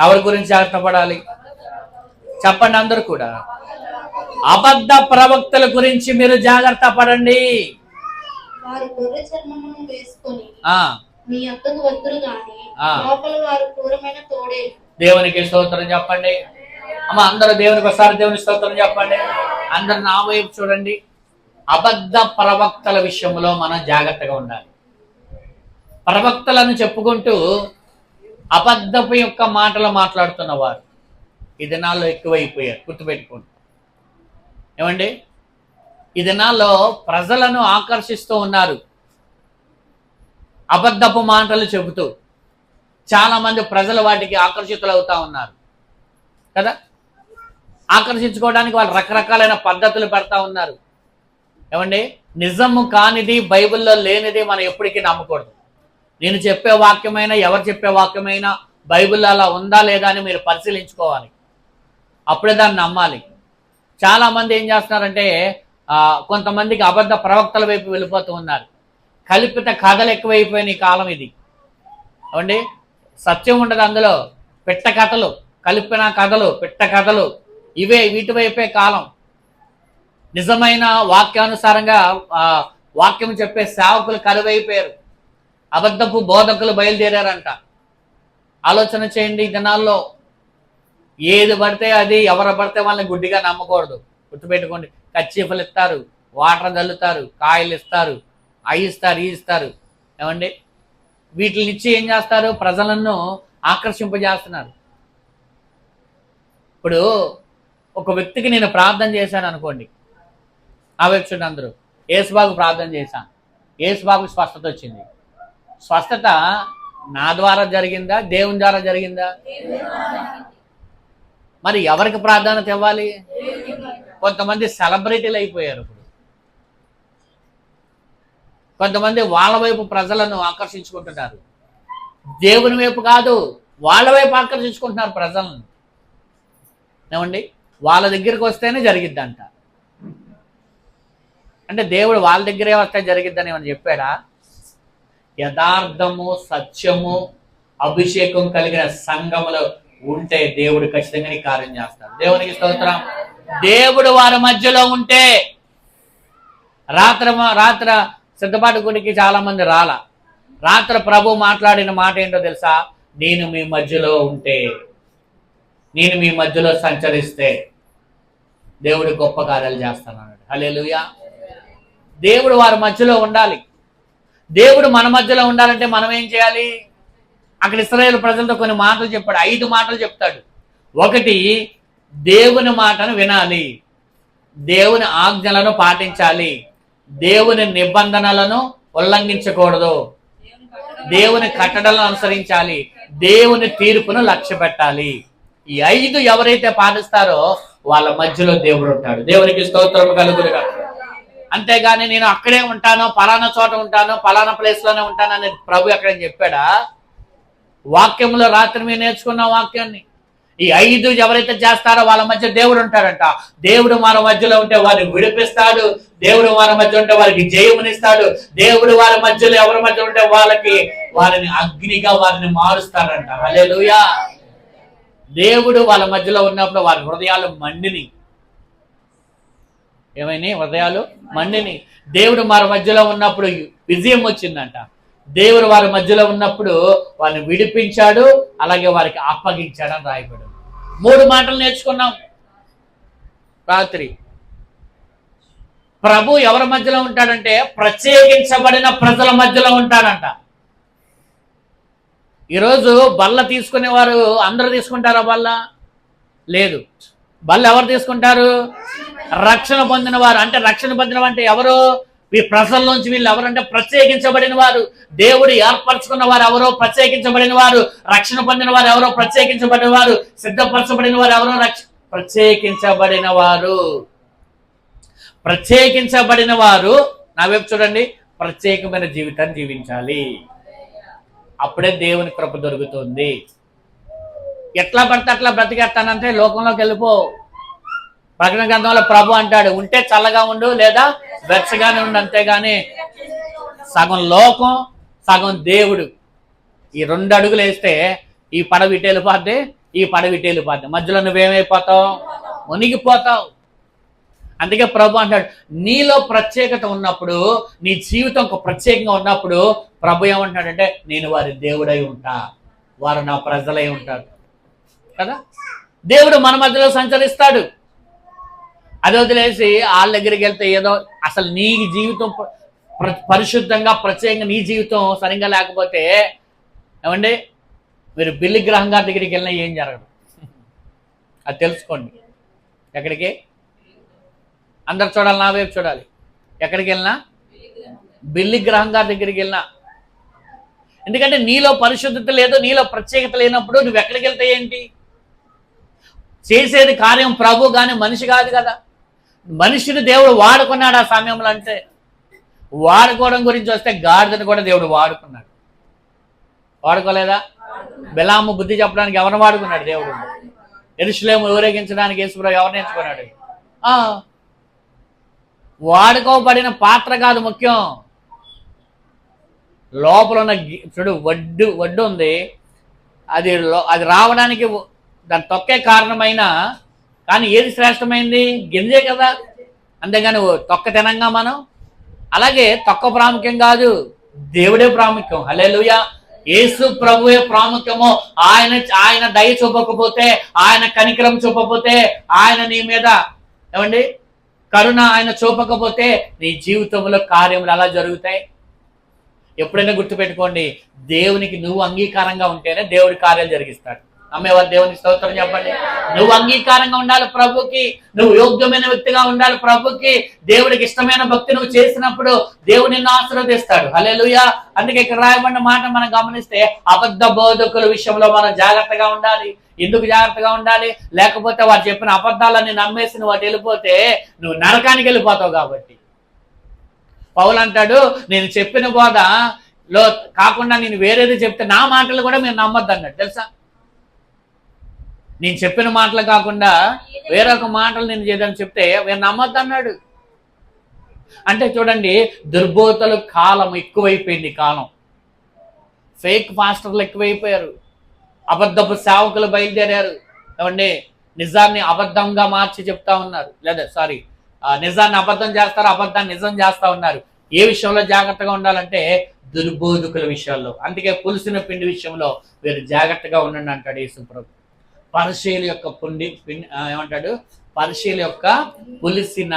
[SPEAKER 1] ఎవరి గురించి జాగ్రత్త పడాలి చెప్పండి అందరూ కూడా? అబద్ధ ప్రవక్తల గురించి మీరు జాగ్రత్త పడండి. దేవునికి స్తోత్రం చెప్పండి. అమ్మ అందరూ దేవునికి ఒకసారి దేవుని స్తోత్రం చెప్పండి. అందరు నా వైపు చూడండి. అబద్ధ ప్రవక్తల విషయంలో మనం జాగ్రత్తగా ఉండాలి. ప్రవక్తలను చెప్పుకుంటూ అబద్ధపు యొక్క మాటలు మాట్లాడుతున్న వారు ఈ దినాల్లో ఎక్కువైపోయారు, గుర్తుపెట్టుకోండి. ఏమండి, ఈ దినాల్లో ప్రజలను ఆకర్షిస్తూ ఉన్నారు అబద్ధపు మాటలు చెబుతూ. చాలా మంది ప్రజలు వాటికి ఆకర్షితులు అవుతా ఉన్నారు కదా. ఆకర్షించుకోవడానికి వాళ్ళు రకరకాలైన పద్ధతులు పెడతా ఉన్నారు. ఏమండి, నిజము కానిది, బైబిల్లో లేనిది మనం ఎప్పటికీ నమ్మకూడదు. నేను చెప్పే వాక్యమైనా, ఎవరు చెప్పే వాక్యమైనా బైబిల్లో అలా ఉందా లేదా అని మీరు పరిశీలించుకోవాలి, అప్పుడే దాన్ని నమ్మాలి. చాలామంది ఏం చేస్తున్నారంటే కొంతమందికి అబద్ధ ప్రవక్తల వైపు వెళ్ళిపోతూ ఉన్నారు. కల్పిత కథలు ఎక్కువైపోయిన ఈ కాలం ఇది. ఏమండి, సత్యం ఉండదు అందులో. పిట్ట కథలు, కలిపిన కథలు, పిట్ట కథలు, వీటి వైపే కాలం. నిజమైన వాక్యానుసారంగా వాక్యం చెప్పే సేవకులు కరువైపోయారు. అబద్ధపు బోధకులు బయలుదేరారంట. ఆలోచన చేయండి. ఈ దినాల్లో ఏది పడితే అది, ఎవరు పడితే వాళ్ళని గుడ్డిగా నమ్మకూడదు. గుర్తుపెట్టుకోండి. కచ్చీఫలు ఇస్తారు, వాటర్ చల్లుతారు, కాయలు ఇస్తారు, అవి ఇస్తారు, ఈ ఇస్తారు. ఏమండి, వీటిని ఇచ్చి ఏం చేస్తారు? ప్రజలను ఆకర్షింపజేస్తున్నారు. ఇప్పుడు ఒక వ్యక్తికి నేను ప్రార్థన చేశాను అనుకోండి, ఆ వ్యక్తి అందరూ యేసుబాబు ప్రార్థన చేశాను, యేసుబాబుకి స్వస్థత వచ్చింది. స్వస్థత నా ద్వారా జరిగిందా, దేవుని ద్వారా జరిగిందా? మరి ఎవరికి ప్రాధాన్యత ఇవ్వాలి? కొంతమంది సెలబ్రిటీలు అయిపోయారు. ఇప్పుడు కొంతమంది వాళ్ళ వైపు ప్రజలను ఆకర్షించుకుంటున్నారు. దేవుని వైపు కాదు, వాళ్ళ వైపు ఆకర్షించుకుంటున్నారు ప్రజలను. ఏమండి, వాళ్ళ దగ్గరికి వస్తేనే జరిగిద్దంట. అంటే దేవుడు వాళ్ళ దగ్గరే వస్తే జరిగిద్దని ఏమని చెప్పాడా? యథార్థము, సత్యము, అభిషేకం కలిగిన సంఘములో ఉంటే దేవుడు ఖచ్చితంగా నీ కార్యం చేస్తాడు. దేవునికి స్తోత్రం. దేవుడు వారి మధ్యలో ఉంటే, రాత్ర సిద్ధపాటు గుడికి చాలా మంది రాలా. రాత్రి ప్రభు మాట్లాడిన మాట ఏంటో తెలుసా? నేను మీ మధ్యలో ఉంటే, నేను మీ మధ్యలో సంచరిస్తే దేవుడు గొప్ప కార్యాలు చేస్తానన్నాడు. హల్లెలూయా. దేవుడు వారి మధ్యలో ఉండాలి. దేవుడు మన మధ్యలో ఉండాలంటే మనం ఏం చేయాలి? అక్కడ ఇశ్రాయేలు ప్రజలతో కొన్ని మాటలు చెప్పాడు, 5 మాటలు చెప్తాడు. 1, దేవుని మాటను వినాలి, దేవుని ఆజ్ఞలను పాటించాలి, దేవుని నిబంధనలను ఉల్లంఘించకూడదు, దేవుని కట్టడలను అనుసరించాలి, దేవుని తీర్పును లక్ష్య పెట్టాలి. ఈ 5 ఎవరైతే పాటిస్తారో వాళ్ళ మధ్యలో దేవుడు ఉంటాడు. దేవునికి స్తోత్రం కలుగునుగా. అంతేగాని నేను అక్కడే ఉంటాను, పలానా చోట ఉంటాను, పలానా ప్లేస్ లోనే ఉంటాను అనేది ప్రభు ఎక్కడ చెప్పాడా? వాక్యంలో రాత్రి మీరు నేర్చుకున్న వాక్యాన్ని ఈ 5 ఎవరైతే చేస్తారో వాళ్ళ మధ్య దేవుడు ఉంటాడంట. దేవుడు మన మధ్యలో ఉంటే వారిని విడిపిస్తాడు. దేవుడు వారి మధ్య ఉంటే వారికి జయమునిస్తాడు. దేవుడు వారి మధ్యలో ఎవరి మధ్య ఉంటే వారిని అగ్నిగా వారిని మారుస్తాడంట. హల్లెలూయా. దేవుడు వాళ్ళ మధ్యలో ఉన్నప్పుడు వారి హృదయాలు మండిని. ఏమైనాయి? హృదయాలు మండిని. దేవుడు వారి మధ్యలో ఉన్నప్పుడు విజయం వచ్చిందంట. దేవుడు వారి మధ్యలో ఉన్నప్పుడు వారిని విడిపించాడు, అలాగే వారికి అప్పగించాడని రాయబడి. 3 మాటలు నేర్చుకున్నాం రాత్రి. ప్రభు ఎవరి మధ్యలో ఉంటాడంటే ప్రత్యేకించబడిన ప్రజల మధ్యలో ఉంటాడంట. ఈరోజు బల్ల తీసుకునేవారు అందరూ తీసుకుంటారా? బల్ల లేదు. బల్ల ఎవరు తీసుకుంటారు? రక్షణ పొందిన వారు. అంటే రక్షణ పొందిన అంటే ఎవరు? ఈ ప్రజల్లోంచి వీళ్ళు ఎవరంటే ప్రత్యేకించబడిన వారు. దేవుడు ఏర్పరచుకున్న వారు ఎవరో ప్రత్యేకించబడిన వారు. రక్షణ పొందిన వారు ఎవరో ప్రత్యేకించబడిన వారు. సిద్ధపరచబడిన వారు ఎవరో ప్రత్యేకించబడిన వారు. ప్రత్యేకించబడిన వారు నా వైపు చూడండి, ప్రత్యేకమైన జీవితాన్ని జీవించాలి. అప్పుడే దేవుని కృప దొరుకుతుంది. ఎట్లా పడితే అట్లా బ్రతికేస్తానంటే లోకంలోకి వెళ్ళిపో. ప్రకటన గ్రంథంలో ప్రభు అంటాడు, ఉంటే చల్లగా ఉండు లేదా వెచ్చగానే ఉండు, అంతేగాని సగం లోకం సగం దేవుడు ఈ 2 అడుగులు వేస్తే ఈ పడవ ఇటు వెళ్ళిపోద్ది, ఈ పడవ ఇటు వెళ్ళిపోద్ది. మధ్యలో నువ్వేమైపోతావు? మునిగిపోతావు. అందుకే ప్రభు అంటాడు, నీలో ప్రత్యేకత ఉన్నప్పుడు, నీ జీవితం ఒక ప్రత్యేకంగా ఉన్నప్పుడు ప్రభు ఏమంటాడంటే నేను వారి దేవుడై ఉంటా, వారు నా ప్రజలై ఉంటారు కదా. దేవుడు మన మధ్యలో సంచరిస్తాడు. అది వదిలేసి వాళ్ళ దగ్గరికి వెళ్తే ఏదో అసలు నీ జీవితం పరిశుద్ధంగా ప్రత్యేకంగా నీ జీవితం సరిగ్గా లేకపోతే ఏమండి మీరు బిల్లి గ్రహం గారి దగ్గరికి వెళ్ళినా ఏం జరగదు. అది తెలుసుకోండి. ఎక్కడికి? అందరు చూడాలి, నా వైపు చూడాలి. ఎక్కడికి వెళ్ళినా బిల్లి గ్రహం గారి దగ్గరికి వెళ్ళినా. ఎందుకంటే నీలో పరిశుద్ధత లేదు, నీలో ప్రత్యేకత లేనప్పుడు నువ్వు ఎక్కడికి వెళ్తే ఏంటి? చేసేది కార్యం ప్రభు కానీ మనిషి కాదు కదా. మనిషిని దేవుడు వాడుకున్నాడు ఆ సమయంలో. అంటే వాడుకోవడం గురించి వస్తే గాడిదను కూడా దేవుడు వాడుకున్నాడు. వాడుకోలేదా? బెలాము బుద్ధి చెప్పడానికి ఎవరిని వాడుకున్నాడు దేవుడు? యెరూషలేము ఊరేగించడానికి యేసుప్రభు ఎవరిని ఎంచుకున్నాడు? వాడుకోబడిన పాత్ర కాదు ముఖ్యం, లోపల ఉన్న చూడు వడ్డు ఉంది. అది రావడానికి దాని తొక్కే కారణమైన, కానీ ఏది శ్రేష్టమైంది? గింజే కదా. అంతేగాని తొక్క తినంగా మనం. అలాగే తొక్క ప్రాముఖ్యం కాదు, దేవుడే ప్రాముఖ్యం. హల్లెలూయా. యేసు ప్రభువే ప్రాముఖ్యము. ఆయన దయ చూపకపోతే, ఆయన కనికరం చూపకపోతే, ఆయన నీ మీద ఏమండి కరుణ ఆయన చూపకపోతే నీ జీవితంలో కార్యములు అలా జరుగుతాయి. ఎప్పుడైనా గుర్తుపెట్టుకోండి, దేవునికి నువ్వు అంగీకారంగా ఉంటేనే దేవుడి కార్యాలు జరిగిస్తాడు. అమ్మేవారు దేవునికి స్తోత్రం చెప్పండి. నువ్వు అంగీకారంగా ఉండాలి ప్రభుకి, నువ్వు యోగ్యమైన వ్యక్తిగా ఉండాలి ప్రభుకి. దేవుడికి ఇష్టమైన భక్తి నువ్వు చేసినప్పుడు దేవుడు నిన్ను ఆశీర్వదిస్తాడు. హల్లెలూయా. అందుకే ఇక్కడ రాయబడిన మాట మనం గమనిస్తే అబద్ధ బోధకుల విషయంలో మనం జాగ్రత్తగా ఉండాలి. ఎందుకు జాగ్రత్తగా ఉండాలి? లేకపోతే వారు చెప్పిన అబద్ధాలన్నీ నమ్మేసి నువ్వు అటు వెళ్ళిపోతే నువ్వు నరకానికి వెళ్ళిపోతావు. కాబట్టి పౌలు అంటాడు, నేను చెప్పిన బోధలో కాకుండా నేను వేరేది చెప్తే నా మాటలు కూడా మీరు నమ్మొద్దు అన్నాడు. తెలుసా? నేను చెప్పిన మాటలు కాకుండా వేరొక మాటలు నేను చేద్దామని చెప్తే మీరు నమ్మొద్దు అన్నాడు. అంటే చూడండి, దుర్బోధల కాలం ఎక్కువైపోయింది. కాలం ఫేక్ పాస్టర్లు ఎక్కువైపోయారు, అబద్ధపు సేవకులు బయలుదేరారు. ఏమండి నిజాన్ని అబద్ధంగా మార్చి చెప్తా ఉన్నారు, లేదా నిజాన్ని అబద్ధం చేస్తారు, అబద్ధాన్ని నిజం చేస్తా ఉన్నారు. ఏ విషయంలో జాగ్రత్తగా ఉండాలంటే దుర్బోధకుల విషయాల్లో. అందుకే పులిసిన పిండి విషయంలో వీరు జాగ్రత్తగా ఉండండి అంటాడు యేసుప్రభు. పరిశీలి యొక్క ఏమంటాడు? పరిశీలి యొక్క పులిసిన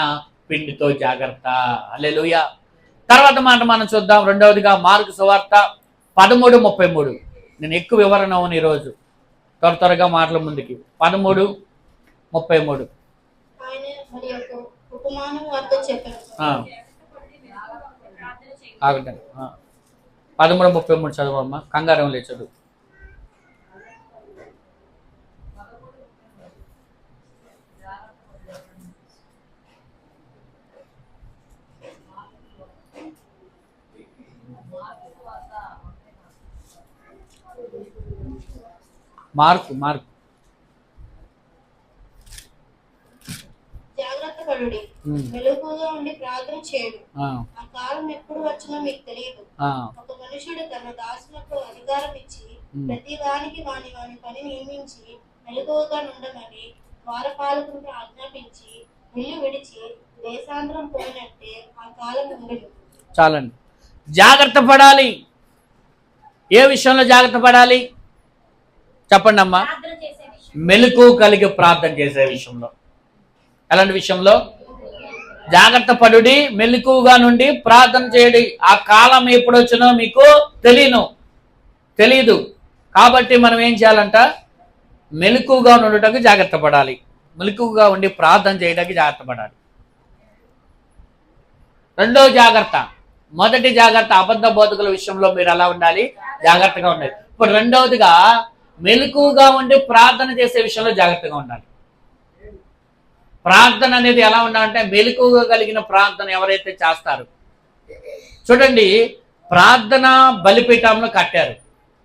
[SPEAKER 1] పిండితో జాగ్రత్త. హల్లెలూయా. తర్వాత మాట మనం చూద్దాం. రెండవదిగా మార్కు సువార్త 13:33. నేను ఎక్కువ వివరణ అవును ఈరోజు, త్వరగా మాటల ముందుకి. 13:33 ఆగండి. 13:33 చదువమ్మా, కంగారం లేదు చదువు. మార్కు
[SPEAKER 2] జాగ్రత్త పడుడి, మెలకువగా ఉండి ప్రార్థన చేయుడు. ఆ కాలం ఎప్పుడు వచ్చినా మీకు తెలియదు. ఒక మనుషుడు తన దాసులకు అధికారం ఇచ్చి ప్రతి వానికి వాని వాని పని నియమించి మెలకువగా ఉండమని ద్వారపాలకునికి ఆజ్ఞాపించి ఇల్లు విడిచి దేశాంతరం పోయినట్టే ఆ కాలం ఉండదు.
[SPEAKER 1] చాలండి. జాగ్రత్త పడాలి. ఏ విషయంలో జాగ్రత్త పడాలి చెప్పండి అమ్మా? మెలకు కలిగి ప్రార్థన చేసే విషయంలో. ఎలాంటి విషయంలో? జాగ్రత్త పడుడి, మెలకుగా నుండి ప్రార్థన చేయడి. ఆ కాలం ఎప్పుడు వచ్చినో మీకు తెలీదు. కాబట్టి మనం ఏం చేయాలంట? మెలకుగా ఉండటానికి జాగ్రత్త పడాలి, మెలకుగా ఉండి ప్రార్థన చేయడానికి జాగ్రత్త పడాలి. రెండో జాగ్రత్త, మొదటి జాగ్రత్త అబద్ధ బోధకుల విషయంలో మీరు ఎలా ఉండాలి? జాగ్రత్తగా ఉండాలి. ఇప్పుడు రెండవదిగా మెలకుగా ఉండి ప్రార్థన చేసే విషయంలో జాగ్రత్తగా ఉండాలి. ప్రార్థన అనేది ఎలా ఉండాలంటే మెలకుగా కలిగిన ప్రార్థన ఎవరైతే చేస్తారో, చూడండి, ప్రార్థన బలిపీఠంలో కట్టారు.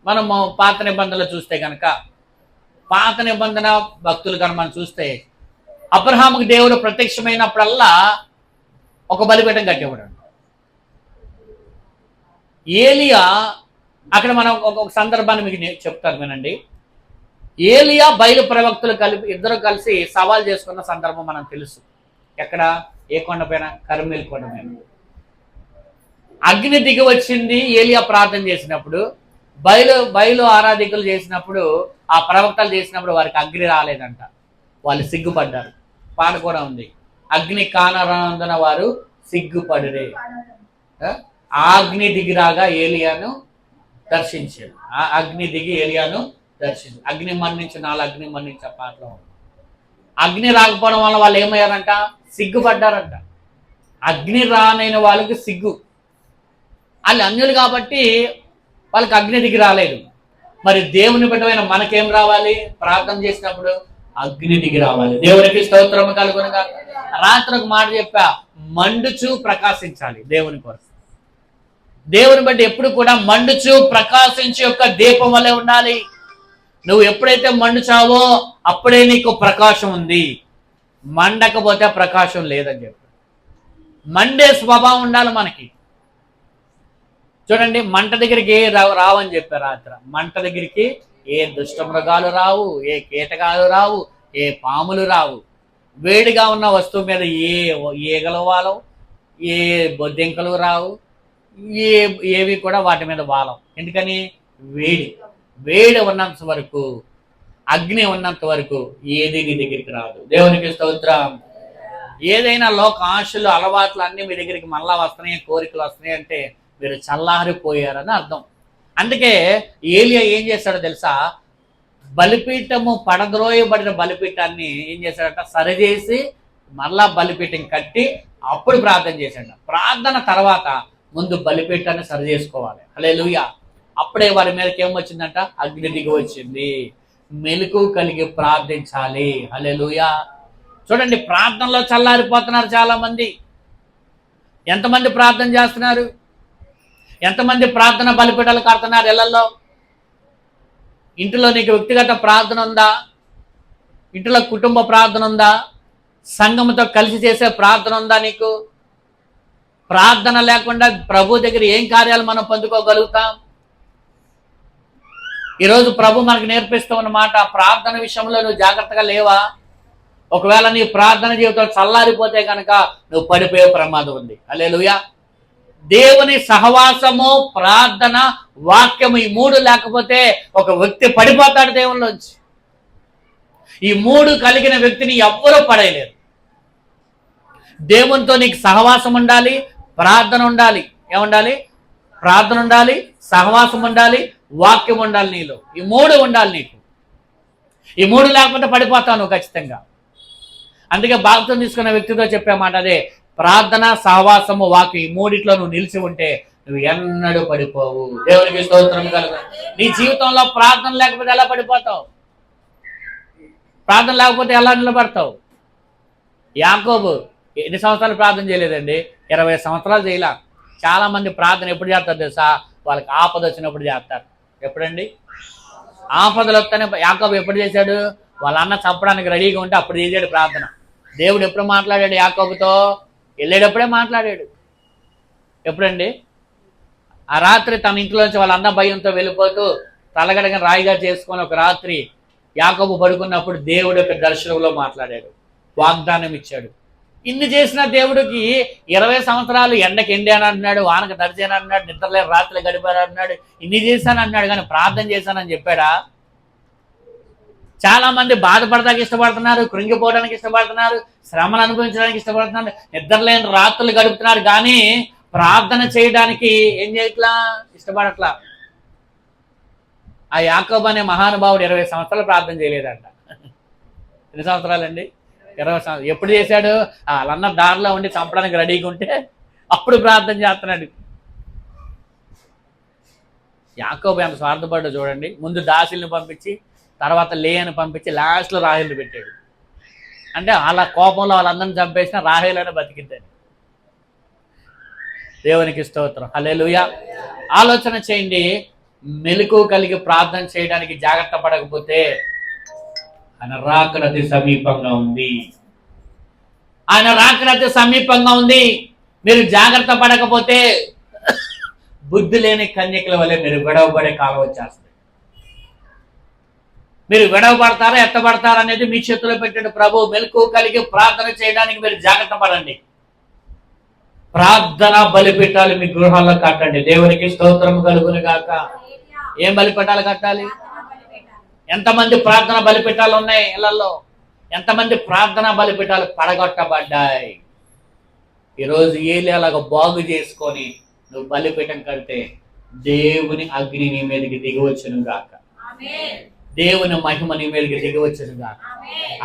[SPEAKER 1] మనము పాత నిబంధనలు చూస్తే కనుక, పాత నిబంధన భక్తులు కనుక మనం చూస్తే, అబ్రహాముకి దేవుడు ప్రత్యక్షమైనప్పుడల్లా ఒక బలిపీఠం కట్టేవాడు. ఏలియా, అక్కడ మనం ఒక సందర్భాన్ని మీకు చెప్తాను వినండి. ఏలియా బయలు ప్రవక్తలు ఇద్దరు కలిసి సవాల్ చేసుకున్న సందర్భం మనకు తెలుసు. ఎక్కడ? ఏ కొండ పైన? కర్మేలు కొండ పైన. అగ్ని దిగి వచ్చింది ఏలియా ప్రార్థన చేసినప్పుడు. బయలు ఆరాధికులు చేసినప్పుడు, ఆ ప్రవక్తలు చేసినప్పుడు వారికి అగ్ని రాలేదంట. వాళ్ళు సిగ్గుపడ్డారు. పాట కూడా ఉంది, అగ్ని కానరానందున వారు సిగ్గుపడిరే. అగ్ని దిగి రాగా ఏలియాను దర్శించారు. ఆ అగ్ని దిగి ఏలియాను దర్శించారు. అగ్ని మరణించి 4 అగ్ని మరణించే పాటలో అగ్ని రాకపోవడం వల్ల వాళ్ళు ఏమయ్యారంట? సిగ్గుపడ్డారంట. అగ్ని రానైన వాళ్ళకి సిగ్గు. వాళ్ళు అన్యులు కాబట్టి వాళ్ళకి అగ్ని దిగి రాలేదు. మరి దేవుని బిడ్డమైన మనకేం రావాలి? ప్రార్థన చేసినప్పుడు అగ్ని దిగి రావాలి. దేవునికి స్తోత్రము కలుగునుగా. రాత్రి ఒక మాట చెప్పా, మండుచు ప్రకాశించాలి దేవుని కొరకు. దేవుని బట్టి ఎప్పుడు కూడా మండుచు ప్రకాశించే యొక్క దీపం వల్లే ఉండాలి. నువ్వు ఎప్పుడైతే మండుచావో అప్పుడే నీకు ప్రకాశం ఉంది. మండకపోతే ప్రకాశం లేదని చెప్పి, మండే స్వభావం ఉండాలి మనకి. చూడండి, మంట దగ్గరికి రావని చెప్పారు రాత్రి. మంట దగ్గరికి ఏ దుష్ట మృగాలు రావు, ఏ కీటకాలు రావు, ఏ పాములు రావు. వేడిగా ఉన్న వస్తువు మీద ఏ ఈగలు వాలవు, ఏ బొద్దింకలు రావు, ఏవి కూడా వాటి మీద వాలం. ఎందుకని? వేడి ఉన్నంత వరకు, అగ్ని ఉన్నంత వరకు ఏది నీ దగ్గరికి రాదు. దేవునికి స్తోత్రం. ఏదైనా లోక ఆశలు, అలవాట్లు అన్నీ మీ దగ్గరికి మళ్ళా వస్తున్నాయి, కోరికలు వస్తున్నాయి అంటే మీరు చల్లారిపోయారని అర్థం. అందుకే ఏలియా ఏం చేశాడో తెలుసా? బలిపీఠము పడద్రోయబడిన బలిపీఠాన్ని ఏం చేశాడట? సరిచేసి మళ్ళా బలిపీఠం కట్టి అప్పుడు ప్రార్థన చేశాడు. ప్రార్థన తర్వాత ముందు బలిపీఠాన్ని సరి చేసుకోవాలి. హల్లెలూయా. అప్పుడే వారి మీదకి ఏమొచ్చిందంట? అగ్ని దిగి వచ్చింది. మెలకు కలిగి ప్రార్థించాలి. హల్లెలూయా. చూడండి, ప్రార్థనలో చల్లారిపోతున్నారు చాలా మంది. ఎంతమంది ప్రార్థన చేస్తున్నారు? ఎంతమంది ప్రార్థన బలిపీఠాలు కడుతున్నారు ఇళ్లలో? ఇంటిలో నీకు వ్యక్తిగత ప్రార్థన ఉందా? ఇంటిలో కుటుంబ ప్రార్థన ఉందా? సంఘంతో కలిసి చేసే ప్రార్థన ఉందా నీకు? ప్రార్థన లేకుండా ప్రభు దగ్గర ఏం కార్యాలు మనం పొందుకోగలుగుతాం? ఈరోజు ప్రభు మనకు నేర్పిస్తూ ఉన్నమాట, ప్రార్థన విషయంలో నువ్వు జాగ్రత్తగా లేవా? ఒకవేళ నీ ప్రార్థన జీవితం చల్లారిపోతే కనుక నువ్వు పడిపోయే ప్రమాదం ఉంది. హల్లెలూయా. దేవుని సహవాసము, ప్రార్థన, వాక్యము, ఈ 3 లేకపోతే ఒక వ్యక్తి పడిపోతాడు దేవునిలోంచి. ఈ 3 కలిగిన వ్యక్తిని ఎవ్వరూ పడేయలేరు. దేవునితో నీకు సహవాసం ఉండాలి, ప్రార్థన ఉండాలి. ఏముండాలి? ప్రార్థన ఉండాలి, సహవాసం ఉండాలి, వాక్యం ఉండాలి. నీలో ఈ 3 ఉండాలి నీకు. ఈ 3 లేకపోతే పడిపోతావు నువ్వు ఖచ్చితంగా. అందుకే బాప్తిసం తీసుకున్న వ్యక్తితో చెప్పే మాట అదే, ప్రార్థన, సహవాసము, వాక్యం, ఈ 3 నువ్వు నిలిచి ఉంటే నువ్వు ఎన్నడూ పడిపోవు. దేవునికి స్తోత్రం కలుగు. నీ జీవితంలో ప్రార్థన లేకపోతే ఎలా పడిపోతావు? ప్రార్థన లేకపోతే ఎలా నిలబడతావు? యాకోబు ఎన్ని సంవత్సరాలు ప్రార్థన చేయలేదండి? 20 సంవత్సరాలు చేయలే. చాలా మంది ప్రార్థన ఎప్పుడు చేస్తారు తెలుసా? వాళ్ళకి ఆపద వచ్చినప్పుడు చేస్తారు. ఎప్పుడండి? ఆపదలు వస్తేనే యాకోబు ఎప్పుడు చేశాడు? వాళ్ళ అన్న చంపడానికి రెడీగా ఉంటే అప్పుడు చేశాడు ప్రార్థన. దేవుడు ఎప్పుడు మాట్లాడాడు యాకోబుతో? వెళ్ళేటప్పుడే మాట్లాడాడు. ఎప్పుడండి? ఆ రాత్రి తన ఇంట్లోంచి వాళ్ళ అన్న భయంతో వెళ్ళిపోతూ తలగడగా రాయిగా చేసుకొని ఒక రాత్రి యాకోబు పడుకున్నప్పుడు దేవుడు యొక్క దర్శనంలో మాట్లాడాడు, వాగ్దానం ఇచ్చాడు. ఇన్ని చేసిన దేవుడికి 20 సంవత్సరాలు ఎండకి ఎండాను అంటున్నాడు, వానకు తడిచాను అంటున్నాడు, నిద్రలేని రాత్రులు గడిపాను అంటున్నాడు, ఇన్ని చేశాను అంటున్నాడు, కానీ ప్రార్థన చేశానని చెప్పాడా? చాలా మంది బాధపడడానికి ఇష్టపడుతున్నారు, కృంగిపోవడానికి ఇష్టపడుతున్నారు, శ్రమను అనుభవించడానికి ఇష్టపడుతున్నారు, నిద్రలేని రాత్రులు గడుపుతున్నారు, కానీ ప్రార్థన చేయడానికి ఏం చేయట్లా, ఇష్టపడట్లా. ఆ యాకోబు అనే మహానుభావుడు 20 సంవత్సరాలు ప్రార్థన చేయలేదంట. ఎన్ని సంవత్సరాలండి? 20 సంవత్సరాలు. ఎప్పుడు చేశాడు? వాళ్ళన్న దారిలో ఉండి చంపడానికి రెడీగా ఉంటే అప్పుడు ప్రార్థన చేస్తున్నాడు. యాకోబు ఎంత స్వార్థపడ్డో చూడండి. ముందు దాసుల్ని పంపించి, తర్వాత లేయని పంపించి, లాస్ట్లో రాహేలుని పెట్టాడు. అంటే వాళ్ళ కోపంలో వాళ్ళందరిని చంపేసిన రాహేలైనా బతికిద్దని. దేవునికి స్తోత్రం, హల్లెలూయా. ఆలోచన చేయండి, మెలకు కలిగి ప్రార్థన చేయడానికి జాగ్రత్త పడకపోతే ఆయన రాకడ అతి సమీపంగా ఉంది. ఆయన రాకడ అతి సమీపంగా ఉంది. మీరు జాగ్రత్త పడకపోతే బుద్ధి లేని కన్యకల వల్ల మీరు విడవబడే కాలం వచ్చేస్తుంది. మీరు విడవబడతారా ఎత్తబడతారా అనేది మీ చేతిలో పెట్టాడు ప్రభు. మెలకు కలిగి ప్రార్థన చేయడానికి మీరు జాగ్రత్త పడండి. ప్రార్థన బలిపీఠాలు మీ గృహాల్లో కట్టండి. దేవునికి స్తోత్రం కలుగును గాక. ఏం బలిపీఠాలు కట్టాలి? ఎంతమంది ప్రార్థన బలిపీఠాలు ఉన్నాయి ఇళ్లలో? ఎంతమంది ప్రార్థన బలిపీఠాలు పడగొట్టబడ్డాయి? ఈరోజు ఏలియాలాగా బాగు చేసుకొని నువ్వు బలిపీఠం కడితే దేవుని అగ్ని నీ మీదకి దిగివచ్చును గాక. దేవుని మహిమ నీ మీదకి దిగివచ్చును గాక.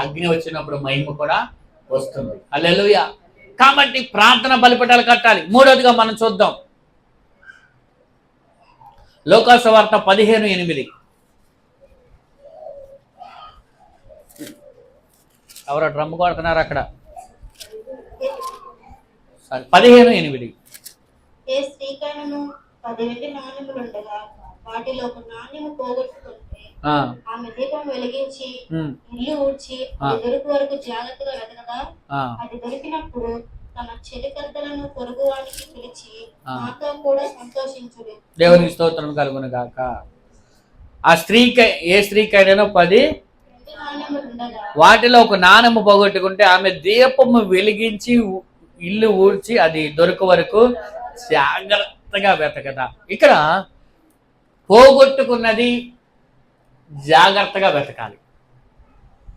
[SPEAKER 1] అగ్ని వచ్చినప్పుడు మహిమ కూడా వస్తుంది. హల్లెలూయా. కాబట్టి ప్రార్థన బలిపీఠాలు కట్టాలి. మూడవదిగా మనం చూద్దాం, లోకాసు వార్త 15:8. ఎవరో డ్రమ్ కొడుతున్నారు అక్కడ. 15:8.
[SPEAKER 2] ఏ స్త్రీకైనను 10 వెండి నాణెములుండగా వాటిలో ఒక నాణ్యము పోగొట్టుకుంటే ఆమె దీపం వెలిగించి ఇల్లు ఊడ్చి అది దొరికి వరకు జాగ్రత్తగా వెతకగా అది దొరికినప్పుడు తన చెలికత్తలను పొరుగు వాడికి పిలిచి నాతో కూడా సంతోషించుడు.
[SPEAKER 1] దేవునికి స్తోత్రం కలుగును గాక. ఆ స్త్రీకి, ఏ స్త్రీకైనా 10 వాటిలో ఒక నాణెము పోగొట్టుకుంటే ఆమె దీపము వెలిగించి ఇల్లు ఊడ్చి అది దొరికి వరకు జాగ్రత్తగా వెతకదా. ఇక్కడ పోగొట్టుకున్నది జాగ్రత్తగా వెతకాలి.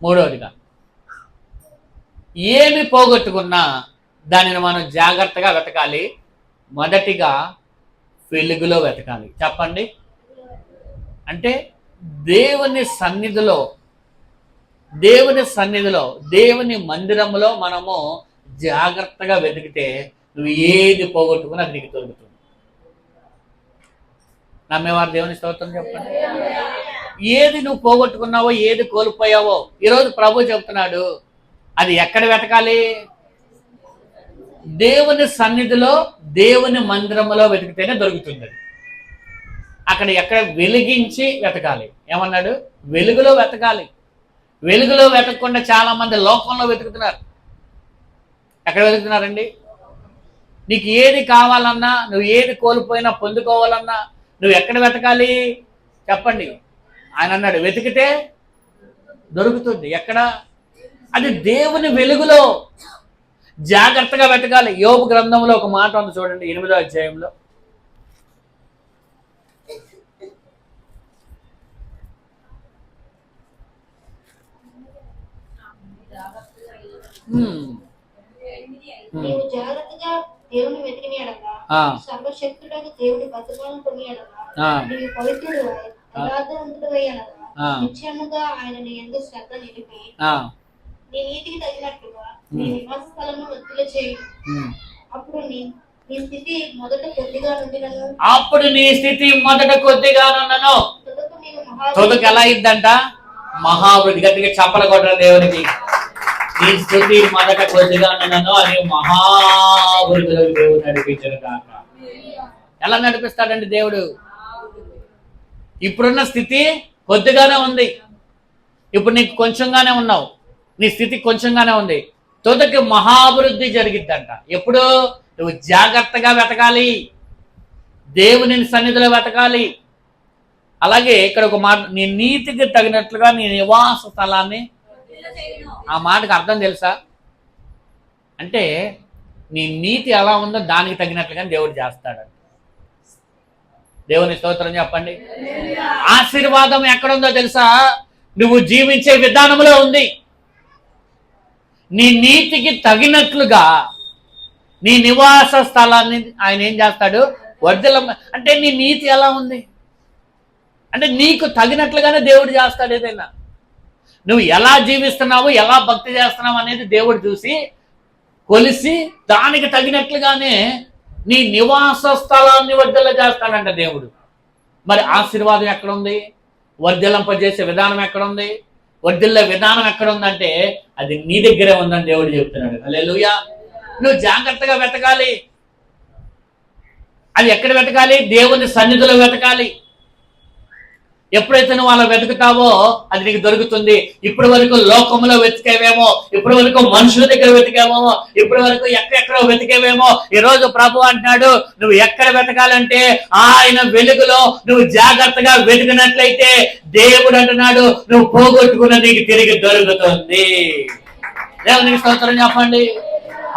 [SPEAKER 1] మూడవదిగా, ఏమి పోగొట్టుకున్నా దానిని మనం జాగ్రత్తగా వెతకాలి. మొదటిగా వెలుగులో వెతకాలి. చెప్పండి. అంటే దేవుని సన్నిధిలో, దేవుని మందిరంలో మనము జాగ్రత్తగా వెతికితే నువ్వు ఏది పోగొట్టుకున్నా అది నీకు దొరుకుతుంది. నమ్మేవారు దేవుని స్తోత్రం చెప్పండి. ఏది నువ్వు పోగొట్టుకున్నావో, ఏది కోల్పోయావో ఈరోజు ప్రభు చెప్తున్నాడు, అది ఎక్కడ వెతకాలి? దేవుని సన్నిధిలో, దేవుని మందిరంలో వెతికితేనే దొరుకుతుంది. అక్కడ ఎక్కడ వెలిగించి వెతకాలి. ఏమన్నాడు? వెలుగులో వెతకాలి. వెలుగులో వెతకకుండా చాలా మంది లోకంలో వెతుకుతున్నారు. ఎక్కడ వెతుకుతున్నారండి? నీకు ఏది కావాలన్నా, నువ్వు ఏది కోల్పోయినా పొందుకోవాలన్నా నువ్వు ఎక్కడ వెతకాలి చెప్పండి. ఆయన అన్నాడు వెతికితే దొరుకుతుంది. ఎక్కడ? అది దేవుని వెలుగులో జాగ్రత్తగా వెతకాలి. యోబు గ్రంథంలో ఒక మాట ఉంది చూడండి, 8వ అధ్యాయంలో.
[SPEAKER 2] నీవు జాగ్రత్తగా దేవుని వెతికిన ఎడల, సర్వశక్తుడైన దేవుని బతుకులను కొని ఎడల, నీవు పవిత్రుడు యథార్థవంతుడై ఎడల, నిత్యముగా ఆయన నీ యందు శ్రద్ధ నిలిపి నీ నీతికి తగినట్లుగా నీ నివాస స్థలము వృద్ధులు చేయి. అప్పుడు నీ స్థితి మొదట కొద్దిగా నుండినను,
[SPEAKER 1] తొదకు ఎలా ఇద్దంట? మహావృద్ధి. గట్టిగా చప్పల కొట్టాలి దేవునికి. నీ స్థితి మొదట కొద్దిగా ఉన్నాను, అది మహావృద్ధిలో దేవుడు నడిపించను కాక. ఎలా నడిపిస్తాడండి దేవుడు? ఇప్పుడున్న స్థితి కొద్దిగానే ఉంది. ఇప్పుడు నీకు కొంచెంగానే ఉన్నావు, నీ స్థితి కొంచెంగానే ఉంది. తుదకి మహాభివృద్ధి జరిగిద్దంట. ఎప్పుడు? నువ్వు జాగ్రత్తగా వెతకాలి, దేవుని సన్నిధిలో వెతకాలి. అలాగే ఇక్కడ ఒక మాట, నీ నీతికి తగినట్లుగా నీ నివాస స్థలాన్ని, ఆ మాటకు అర్థం తెలుసా? అంటే నీ నీతి ఎలా ఉందో దానికి తగినట్లుగా దేవుడు చేస్తాడు. దేవుని స్తోత్రం చెప్పండి. ఆశీర్వాదం ఎక్కడుందో తెలుసా? నువ్వు జీవించే విధానంలో ఉంది. నీ నీతికి తగినట్లుగా నీ నివాస స్థలాన్ని ఆయన ఏం చేస్తాడు? అంటే నీ నీతి ఎలా ఉంది అంటే నీకు తగినట్లుగానే దేవుడు చేస్తాడు. ఏదైనా నువ్వు ఎలా జీవిస్తున్నావు, ఎలా భక్తి చేస్తున్నావు అనేది దేవుడు చూసి కొలిసి దానికి తగినట్లుగానే నీ నివాస స్థలాన్ని వర్ధిల్ల చేస్తాడంట దేవుడు. మరి ఆశీర్వాదం ఎక్కడుంది? వర్ధిల్లింపజేసే విధానం ఎక్కడుంది? వర్ధిల్లే విధానం ఎక్కడుందంటే అది నీ దగ్గరే ఉందని దేవుడు చెప్తున్నాడు. హల్లెలూయా. నువ్వు జాగ్రత్తగా వెతకాలి. అది ఎక్కడ వెతకాలి? దేవుని సన్నిధిలో వెతకాలి. ఎప్పుడైతే నువ్వు అలా వెతుకుతావో అది నీకు దొరుకుతుంది. ఇప్పటి వరకు లోకంలో వెతికేవేమో, ఇప్పటి వరకు మనుషుల దగ్గర వెతికేమో, ఇప్పటి వరకు ఎక్కడెక్కడో వెతికేవేమో. ఈరోజు ప్రభు అంటున్నాడు, నువ్వు ఎక్కడ వెతకాలంటే ఆయన వెలుగులో నువ్వు జాగ్రత్తగా వెతికినట్లయితే దేవుడు అంటున్నాడు, నువ్వు పోగొట్టుకున్న నీకు తిరిగి దొరుకుతుంది. దేవునికి స్తోత్రం చెప్పండి.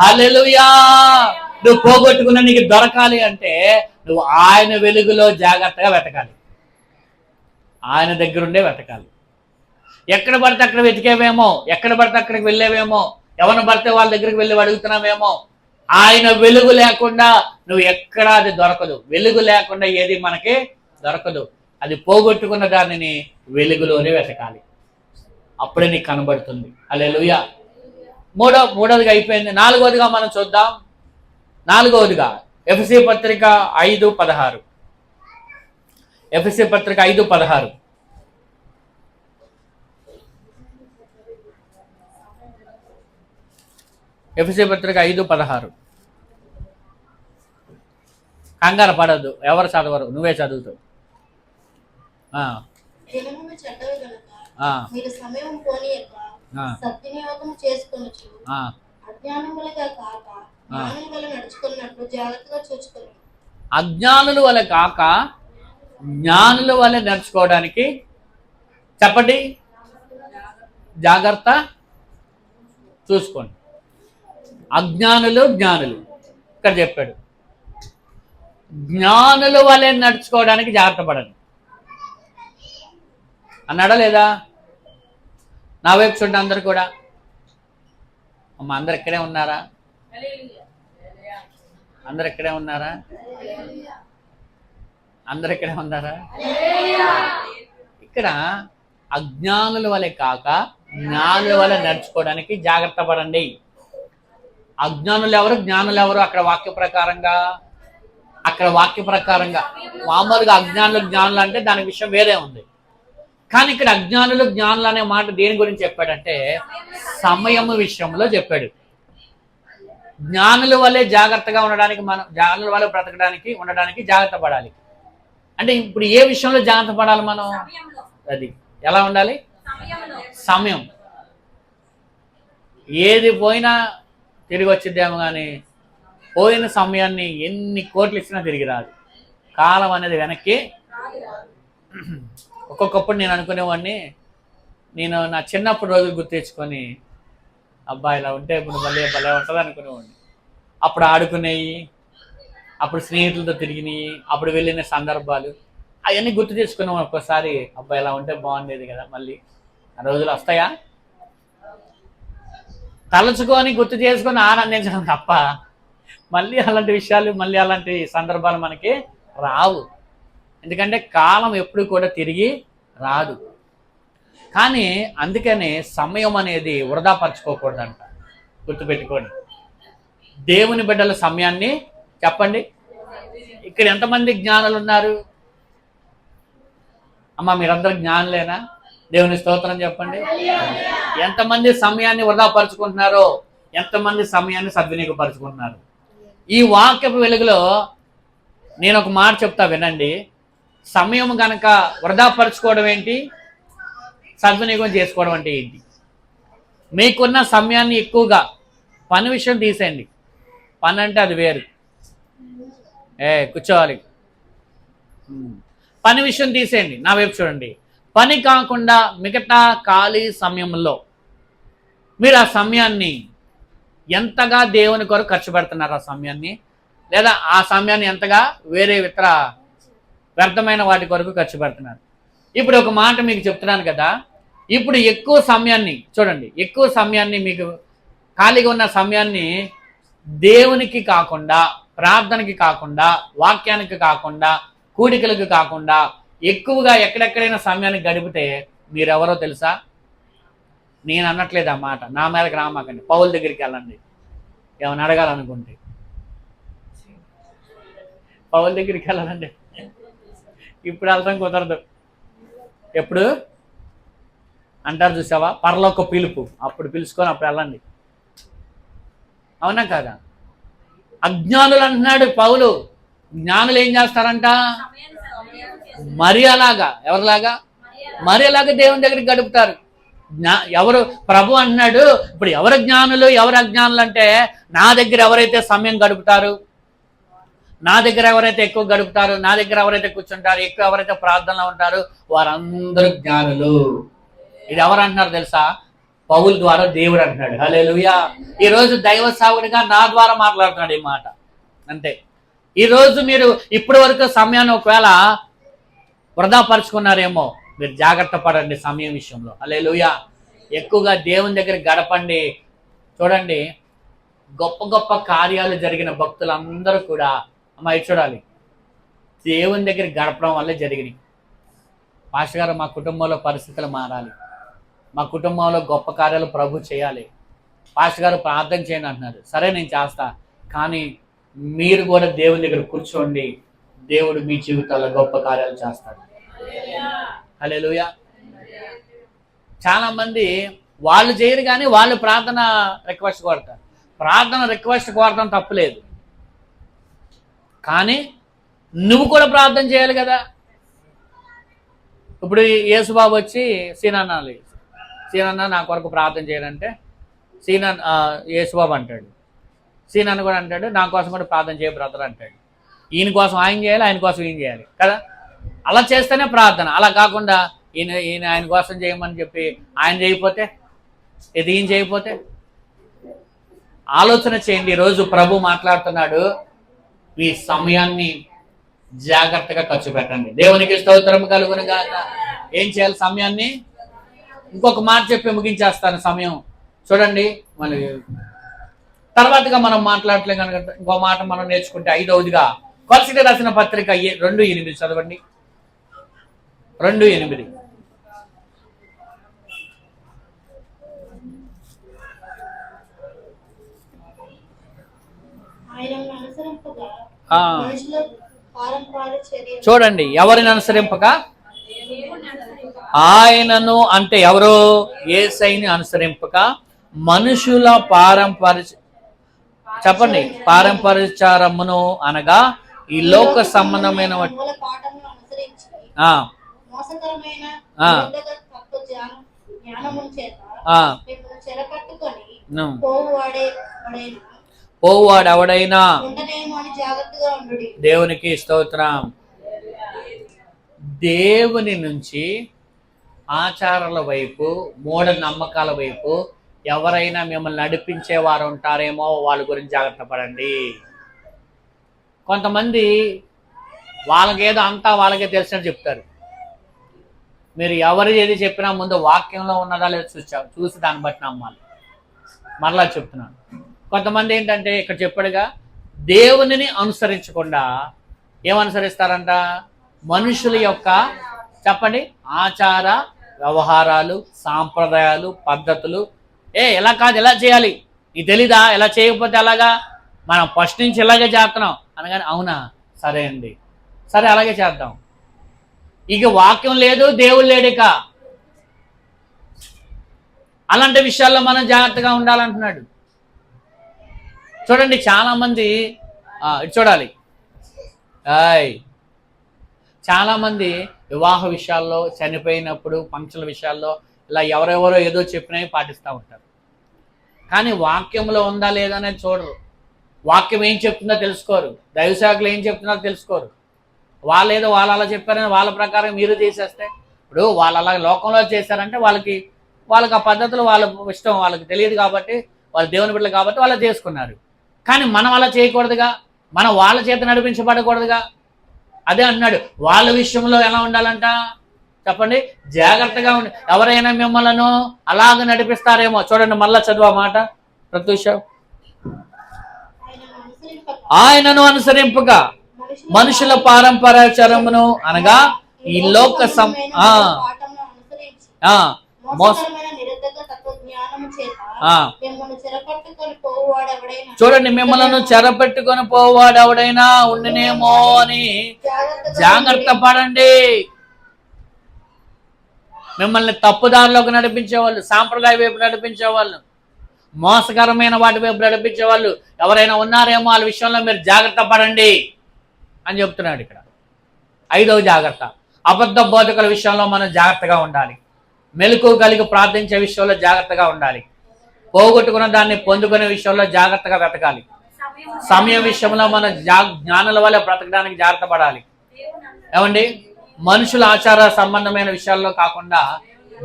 [SPEAKER 1] హల్లెలూయా. నువ్వు పోగొట్టుకున్న నీకు దొరకాలి అంటే నువ్వు ఆయన వెలుగులో జాగ్రత్తగా వెతకాలి, ఆయన దగ్గరుండే వెతకాలి. ఎక్కడ పడితే అక్కడ వెతికేవేమో, ఎక్కడ పడితే అక్కడికి వెళ్ళేవేమో, ఎవరిని పడితే వాళ్ళ దగ్గరికి వెళ్ళి అడుగుతున్నావేమో. ఆయన వెలుగు లేకుండా నువ్వు ఎక్కడ అది దొరకదు. వెలుగు లేకుండా ఏది మనకి దొరకదు. అది పోగొట్టుకున్న దానిని వెలుగులోనే వెతకాలి, అప్పుడే నీకు కనబడుతుంది. హల్లెలూయా. మూడవదిగా అయిపోయింది. నాలుగవదిగా మనం చూద్దాం. నాలుగవదిగా ఎఫెసీ పత్రిక 5:16. ఎఫెసీ పత్రిక 5:16. ఎఫెసీ పత్రిక 5:16. కంగారు పడద్దు, ఎవరు చదవరు, నువ్వే చదువుతావు.
[SPEAKER 2] మీరు సమయం పోనీయక సద్వినియోగం చేసుకొనొచ్చు, అజ్ఞానులుగా కాక జ్ఞానుల వలె నడుచుకున్నట్లు జాగ్రత్తగా చూచుకోండి.
[SPEAKER 1] అజ్ఞానుల వలె కాక జ్ఞానుల వలె నడుచుకోవడానికి చెప్పండి, జాగ్రత్త చూసుకోండి. అజ్ఞానులు జ్ఞానులు ఇక్కడ చెప్పాడు. జ్ఞానుల వలె నడుచుకోవడానికి జాగ్రత్త పడండి అన్నాడా లేదా? నా వైపు చూడండి అందరు కూడా. అమ్మ అందరు ఇక్కడే ఉన్నారా? అందరు ఇక్కడే ఉన్నారా? అందరు ఇక్కడే ఉన్నారా? ఇక్కడ అజ్ఞానుల వలె కాక జ్ఞానుల వలె నడుచుకోవడానికి జాగ్రత్త పడండి. అజ్ఞానులు ఎవరు, జ్ఞానులు ఎవరు? అక్కడ వాక్య ప్రకారంగా మామూలుగా అజ్ఞానులు జ్ఞానులు అంటే దాని విషయం వేరే ఉంది. కానీ ఇక్కడ అజ్ఞానులు జ్ఞానులు అనే మాట దేని గురించి చెప్పాడంటే సమయం విషయంలో చెప్పాడు. జ్ఞానుల వల్లే జాగ్రత్తగా ఉండడానికి, మనం జ్ఞానుల వల్ల బ్రతకడానికి ఉండడానికి జాగ్రత్త పడాలి. అంటే ఇప్పుడు ఏ విషయంలో జాగ్రత్త పడాలి మనం? అది ఎలా ఉండాలి? సమయం. ఏది పోయినా తిరిగి వచ్చిద్దేమో కానీ పోయిన సమయాన్ని ఎన్ని కోట్లు ఇచ్చినా తిరిగి రాదు. కాలం అనేది వెనక్కి. ఒక్కొక్కప్పుడు నేను అనుకునేవాడిని, నేను నా చిన్నప్పుడు రోజులు గుర్తు తెచ్చుకొని అబ్బా ఇలా ఉంటే ఇప్పుడు భలే ఉంటుంది అనుకునేవాడిని. అప్పుడు ఆడుకునేవి, అప్పుడు స్నేహితులతో తిరిగినాయి, అప్పుడు వెళ్ళిన సందర్భాలు అవన్నీ గుర్తు తెచ్చుకున్నాం. ఒక్కోసారి అబ్బా ఇలా ఉంటే బాగుండేది కదా, మళ్ళీ ఆ రోజులు వస్తాయా? తలుచుకొని గుర్తు చేసుకొని ఆనందించడం తప్ప మళ్ళీ అలాంటి విషయాలు, మళ్ళీ అలాంటి సందర్భాలు మనకి రావు. ఎందుకంటే కాలం ఎప్పుడు కూడా తిరిగి రాదు. కానీ అందుకనే సమయం అనేది వృధా పరచుకోకూడదంట. గుర్తుపెట్టుకోండి. దేవుని బిడ్డల సమయాన్ని చెప్పండి. ఇక్కడ ఎంతమంది జ్ఞానులు ఉన్నారు? అమ్మ మీరందరూ జ్ఞానులేనా? దేవుని స్తోత్రం చెప్పండి. ఎంతమంది సమయాన్ని వృధా పరుచుకుంటున్నారో, ఎంతమంది సమయాన్ని సద్వినియోగపరుచుకుంటున్నారు? ఈ వాక్యపు వెలుగులో నేను ఒక మాట చెప్తా వినండి. సమయం గనక వృధా పరుచుకోవడం ఏంటి, సద్వినియోగం చేసుకోవడం అంటే ఏంటి? మీకున్న సమయాన్ని ఎక్కువగా పని విషయం తీసేయండి. పని అంటే అది వేరు, కూర్చోవాలి. పని విషయం తీసేయండి, నా వైపు చూడండి. పని కాకుండా మిగతా ఖాళీ సమయంలో మీరు ఆ సమయాన్ని ఎంతగా దేవుని కొరకు ఖర్చు పెడుతున్నారు? ఆ సమయాన్ని, లేదా ఆ సమయాన్ని ఎంతగా వేరే ఇతర వ్యర్థమైన వాటి కొరకు ఖర్చు పెడుతున్నారు? ఇప్పుడు ఒక మాట మీకు చెప్తున్నాను కదా, ఇప్పుడు ఎక్కువ సమయాన్ని చూడండి, ఎక్కువ సమయాన్ని మీకు ఖాళీగా ఉన్న సమయాన్ని దేవునికి కాకుండా, ప్రార్థనకి కాకుండా, వాక్యానికి కాకుండా, కూడికలకు కాకుండా ఎక్కువగా ఎక్కడెక్కడైనా సమయాన్ని గడిపితే మీరెవరో తెలుసా? నేను అనట్లేదు ఆ మాట, నా మీదకి రామాకండి. పౌలు దగ్గరికి వెళ్ళండి ఏమైనా అడగాలనుకుంటే. పౌలు దగ్గరికి వెళ్ళాలండి. ఇప్పుడు వెళ్తాం కుదరదు. ఎప్పుడు అంటారు చూసావా, పరలోక పిలుపు, అప్పుడు పిలుచుకొని అప్పుడు వెళ్ళండి. అవునా కాదా? అజ్ఞానులు అంటున్నాడు పౌలు. జ్ఞానులు ఏం చేస్తారంట? మరి అలాగా, ఎవరిలాగా? మరి అలాగా దేవుని దగ్గరికి గడుపుతారు. ఎవరు? ప్రభు అంటున్నాడు, ఇప్పుడు ఎవరు జ్ఞానులు ఎవరు అజ్ఞానులు అంటే, నా దగ్గర ఎవరైతే సమయం గడుపుతారు, నా దగ్గర ఎవరైతే ఎక్కువ గడుపుతారు, నా దగ్గర ఎవరైతే కూర్చుంటారు, ఎక్కువ ఎవరైతే ప్రార్థనలో ఉంటారు, వారందరూ జ్ఞానులు. ఇది ఎవరు అంటున్నారు తెలుసా? పౌలు ద్వారా దేవుడు అంటున్నాడు. హల్లెలూయా. ఈరోజు దైవ సేవకుడిగా నా ద్వారా మాట్లాడుతున్నాడు ఈ మాట, అంతే. ఈరోజు మీరు ఇప్పటి వరకు సమయాన్ని ఒకవేళ వృధా పరుచుకున్నారేమో, మీరు జాగ్రత్త పడండి సమయం విషయంలో. హల్లెలూయా. ఎక్కువగా దేవుని దగ్గర గడపండి. చూడండి, గొప్ప గొప్ప కార్యాలు జరిగిన భక్తులందరూ కూడా అమ్మాయి చూడాలి, దేవుని దగ్గర గడపడం వల్లే జరిగినాయి. పాస్టర్ గారు, మా కుటుంబంలో పరిస్థితులు మారాలి, మా కుటుంబంలో గొప్ప కార్యాలు ప్రభు చేయాలి, పాస్టర్ గారు ప్రార్థన చేయండి అంటున్నారు. సరే, నేను చేస్తా, కానీ మీరు కూడా దేవుని దగ్గర కూర్చోండి, దేవుడు మీ జీవితాల్లో గొప్ప కార్యాలు చేస్తాడు. హల్లెలూయా. చాలా మంది వాళ్ళు చేయరు కానీ వాళ్ళు ప్రార్థన రిక్వెస్ట్ కోరుతారు. ప్రార్థన రిక్వెస్ట్ కోరడం తప్పులేదు, కానీ నువ్వు కూడా ప్రార్థన చేయాలి కదా. ఇప్పుడు యేసుబాబు వచ్చి సీనన్న నా కొరకు ప్రార్థన చేయాలంటే యేసుబాబు అంటాడు, సీనన్న కూడా అంటాడు, నా కోసం కూడా ప్రార్థన చేయ బ్రదర్ అంటాడు. ఈయన కోసం ఆయన చేయాలి, ఆయన కోసం ఈయన చేయాలి కదా. అలా చేస్తేనే ప్రార్థన. అలా కాకుండా ఈయన ఆయన కోసం చేయమని చెప్పి ఆయన చేయకపోతే, ఈయన చేయకపోతే, ఆలోచన చేయండి. ఈరోజు ప్రభు మాట్లాడుతున్నాడు, మీ సమయాన్ని జాగ్రత్తగా ఖర్చు పెట్టండి. దేవునికి స్తోత్రం కలుగును గాక. ఏం చేయాలి? సమయాన్ని. ఇంకొక మాట చెప్పి ముగించేస్తాను సమయం. చూడండి, మళ్ళీ తర్వాతగా మనం మాట్లాడలే కనుక ఇంకో మాట మనం నేర్చుకుంటే, 5వదిగా కొలసీలకు రాసిన పత్రిక 2:8 చదవండి. 2:8. చూడండి, ఎవరిని అనుసరింపక? ఆయనను అంటే ఎవరు? యేసయ్యని అనుసరింపక మనుషుల చెప్పండి, పారంపర్యమును అనగా ఈ లోక సంబంధమైన పోవాడు ఎవడైనా. దేవునికి స్తోత్రం. దేవుని నుంచి ఆచారాల వైపు, మూఢ నమ్మకాల వైపు ఎవరైనా మిమ్మల్ని నడిపించేవారు ఉంటారేమో, వాళ్ళ గురించి జాగ్రత్త పడండి. కొంతమంది వాళ్ళకేదో అంతా వాళ్ళకే తెలిసినట్టు చెప్తారు. మీరు ఎవరు ఏది చెప్పినా ముందు వాక్యంలో ఉన్నదా లేదా చూసి దాన్ని బట్టి నమ్మాలి. మరలా చెప్తున్నాను, కొంతమంది ఏంటంటే ఇక్కడ చెప్పాడుగా, దేవునిని అనుసరించకుండా ఏమనుసరిస్తారంట? మనుషుల యొక్క చెప్పండి ఆచార వ్యవహారాలు, సాంప్రదాయాలు, పద్ధతులు. ఎలా కాదు, ఎలా చేయాలి, నీకు తెలీదా? ఎలా చేయకపోతే అలాగా, మనం ఫస్ట్ నుంచి ఇలాగే చేస్తున్నాం అనగానే, అవునా, సరే అండి, సరే అలాగే చేద్దాం. ఇక వాక్యం లేదు, దేవుడు లేడు. ఇక అలాంటి విషయాల్లో మనం జాగ్రత్తగా ఉండాలంటున్నాడు. చూడండి, చాలామంది చూడాలి, చాలామంది వివాహ విషయాల్లో, చనిపోయినప్పుడు ఫంక్షన్ల విషయాల్లో ఇలా ఎవరెవరో ఏదో చెప్పినవి పాటిస్తూ ఉంటారు. కానీ వాక్యంలో ఉందా లేదా అనేది చూడరు. వాక్యం ఏం చెప్తుందో తెలుసుకోరు. దైవశాఖలు ఏం చెప్తున్నారో తెలుసుకోరు. వాళ్ళు అలా చెప్పారని వాళ్ళ ప్రకారం మీరు చేసేస్తే, ఇప్పుడు వాళ్ళు అలా లోకంలో చేశారంటే వాళ్ళకి ఆ పద్ధతులు వాళ్ళ ఇష్టం, వాళ్ళకి తెలియదు కాబట్టి, వాళ్ళు దేవుని బిడ్డలు కాబట్టి వాళ్ళు చేసుకున్నారు. కానీ మనం అలా చేయకూడదుగా, మనం వాళ్ళ చేత నడిపించబడకూడదుగా. అదే అన్నాడు, వాళ్ళ విషయంలో ఎలా ఉండాలంట చెప్పండి, జాగ్రత్తగా ఉండి. ఎవరైనా మిమ్మల్ని అలాగ నడిపిస్తారేమో చూడండి, మళ్ళా చదువు ఆ మాట ప్రత్యూష. ఆయనను అనుసరింపగా మనుషుల పారంపర్యాచారమును అనగా ఈ లోక చూడండి, మిమ్మల్ని చెరపెట్టుకొని పోవాడు ఎవడైనా ఉండినేమో అని జాగ్రత్త పడండి. మిమ్మల్ని తప్పుదారిలోకి నడిపించేవాళ్ళు, సాంప్రదాయ వైపు నడిపించేవాళ్ళు, మోసకరమైన వాటి వైపు నడిపించేవాళ్ళు ఎవరైనా ఉన్నారేమో వాళ్ళ విషయంలో మీరు జాగ్రత్త పడండి అని చెప్తున్నాడు ఇక్కడ. 5వ జాగ్రత్త, అబద్ధ బోధకుల విషయంలో మనం జాగ్రత్తగా ఉండాలి. మెలకు కలిగి ప్రార్థించే విషయంలో జాగ్రత్తగా ఉండాలి. పోగొట్టుకున్న దాన్ని పొందుకునే విషయంలో జాగ్రత్తగా వెతకాలి. సమయం విషయంలో మన జ్ఞానుల వల్ల బ్రతకడానికి జాగ్రత్త పడాలి. ఏమండి, మనుషుల ఆచార సంబంధమైన విషయాల్లో కాకుండా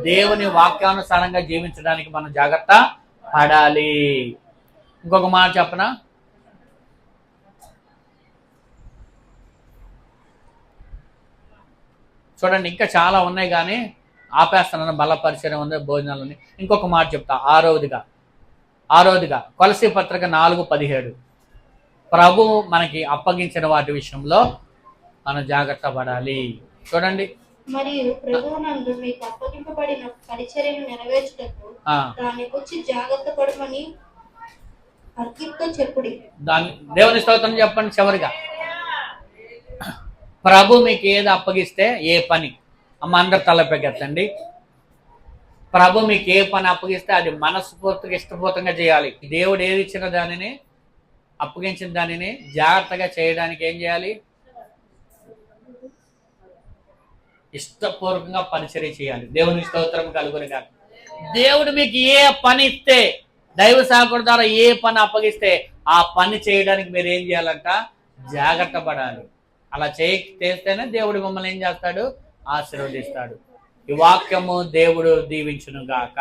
[SPEAKER 1] దేవుని వాక్యానుసారంగా జీవించడానికి మనం జాగ్రత్త పడాలి. ఇంకొక మాట చెప్పనా, చూడండి ఇంకా చాలా ఉన్నాయి కానీ ఆపేస్తానన్న బలపరిచయం ఉంది, భోజనాలు ఉన్నాయి. ఇంకొక మాట చెప్తా. ఆరోదిగా కొలసీ పత్రిక 4:17 ప్రభు మనకి అప్పగించిన వాటి విషయంలో మనం జాగ్రత్త పడాలి. చూడండి,
[SPEAKER 2] మరియు ప్రభువునందు మీకు అప్పగింపబడిన పరిచర్యను నెరవేర్చుటకు దాని గురించి జాగ్రత్త పడమని అర్కితో చెప్పుడి.
[SPEAKER 1] దాని దేవుని స్తోత్రం చెప్పండి. చివరిగా ప్రభు మీకు ఏది అప్పగిస్తే, ఏ పని, అమ్మ అందరు తలపెట్టండి. ప్రభు మీకు ఏ పని అప్పగిస్తే అది మనస్ఫూర్తిగా ఇష్టపూర్తంగా చేయాలి. దేవుడు ఏది ఇచ్చిన దానిని, అప్పగించిన దానిని జాగ్రత్తగా చేయడానికి ఏం చేయాలి? ఇష్టపూర్వకంగా పరిచర్య చేయాలి. దేవుని స్తోత్రం కలుగునుగా. దేవుడు మీకు ఏ పని ఇస్తే, దైవ సేవకుడి ద్వారా ఏ పని అప్పగిస్తే ఆ పని చేయడానికి మీరు ఏం చేయాలంట? జాగ్రత్త పడాలి. అలా చేస్తేనే దేవుడు మిమ్మల్ని ఏం చేస్తాడు? ఆశీర్వదిస్తాడు. ఈ వాక్యము దేవుడు దీవించును గాక.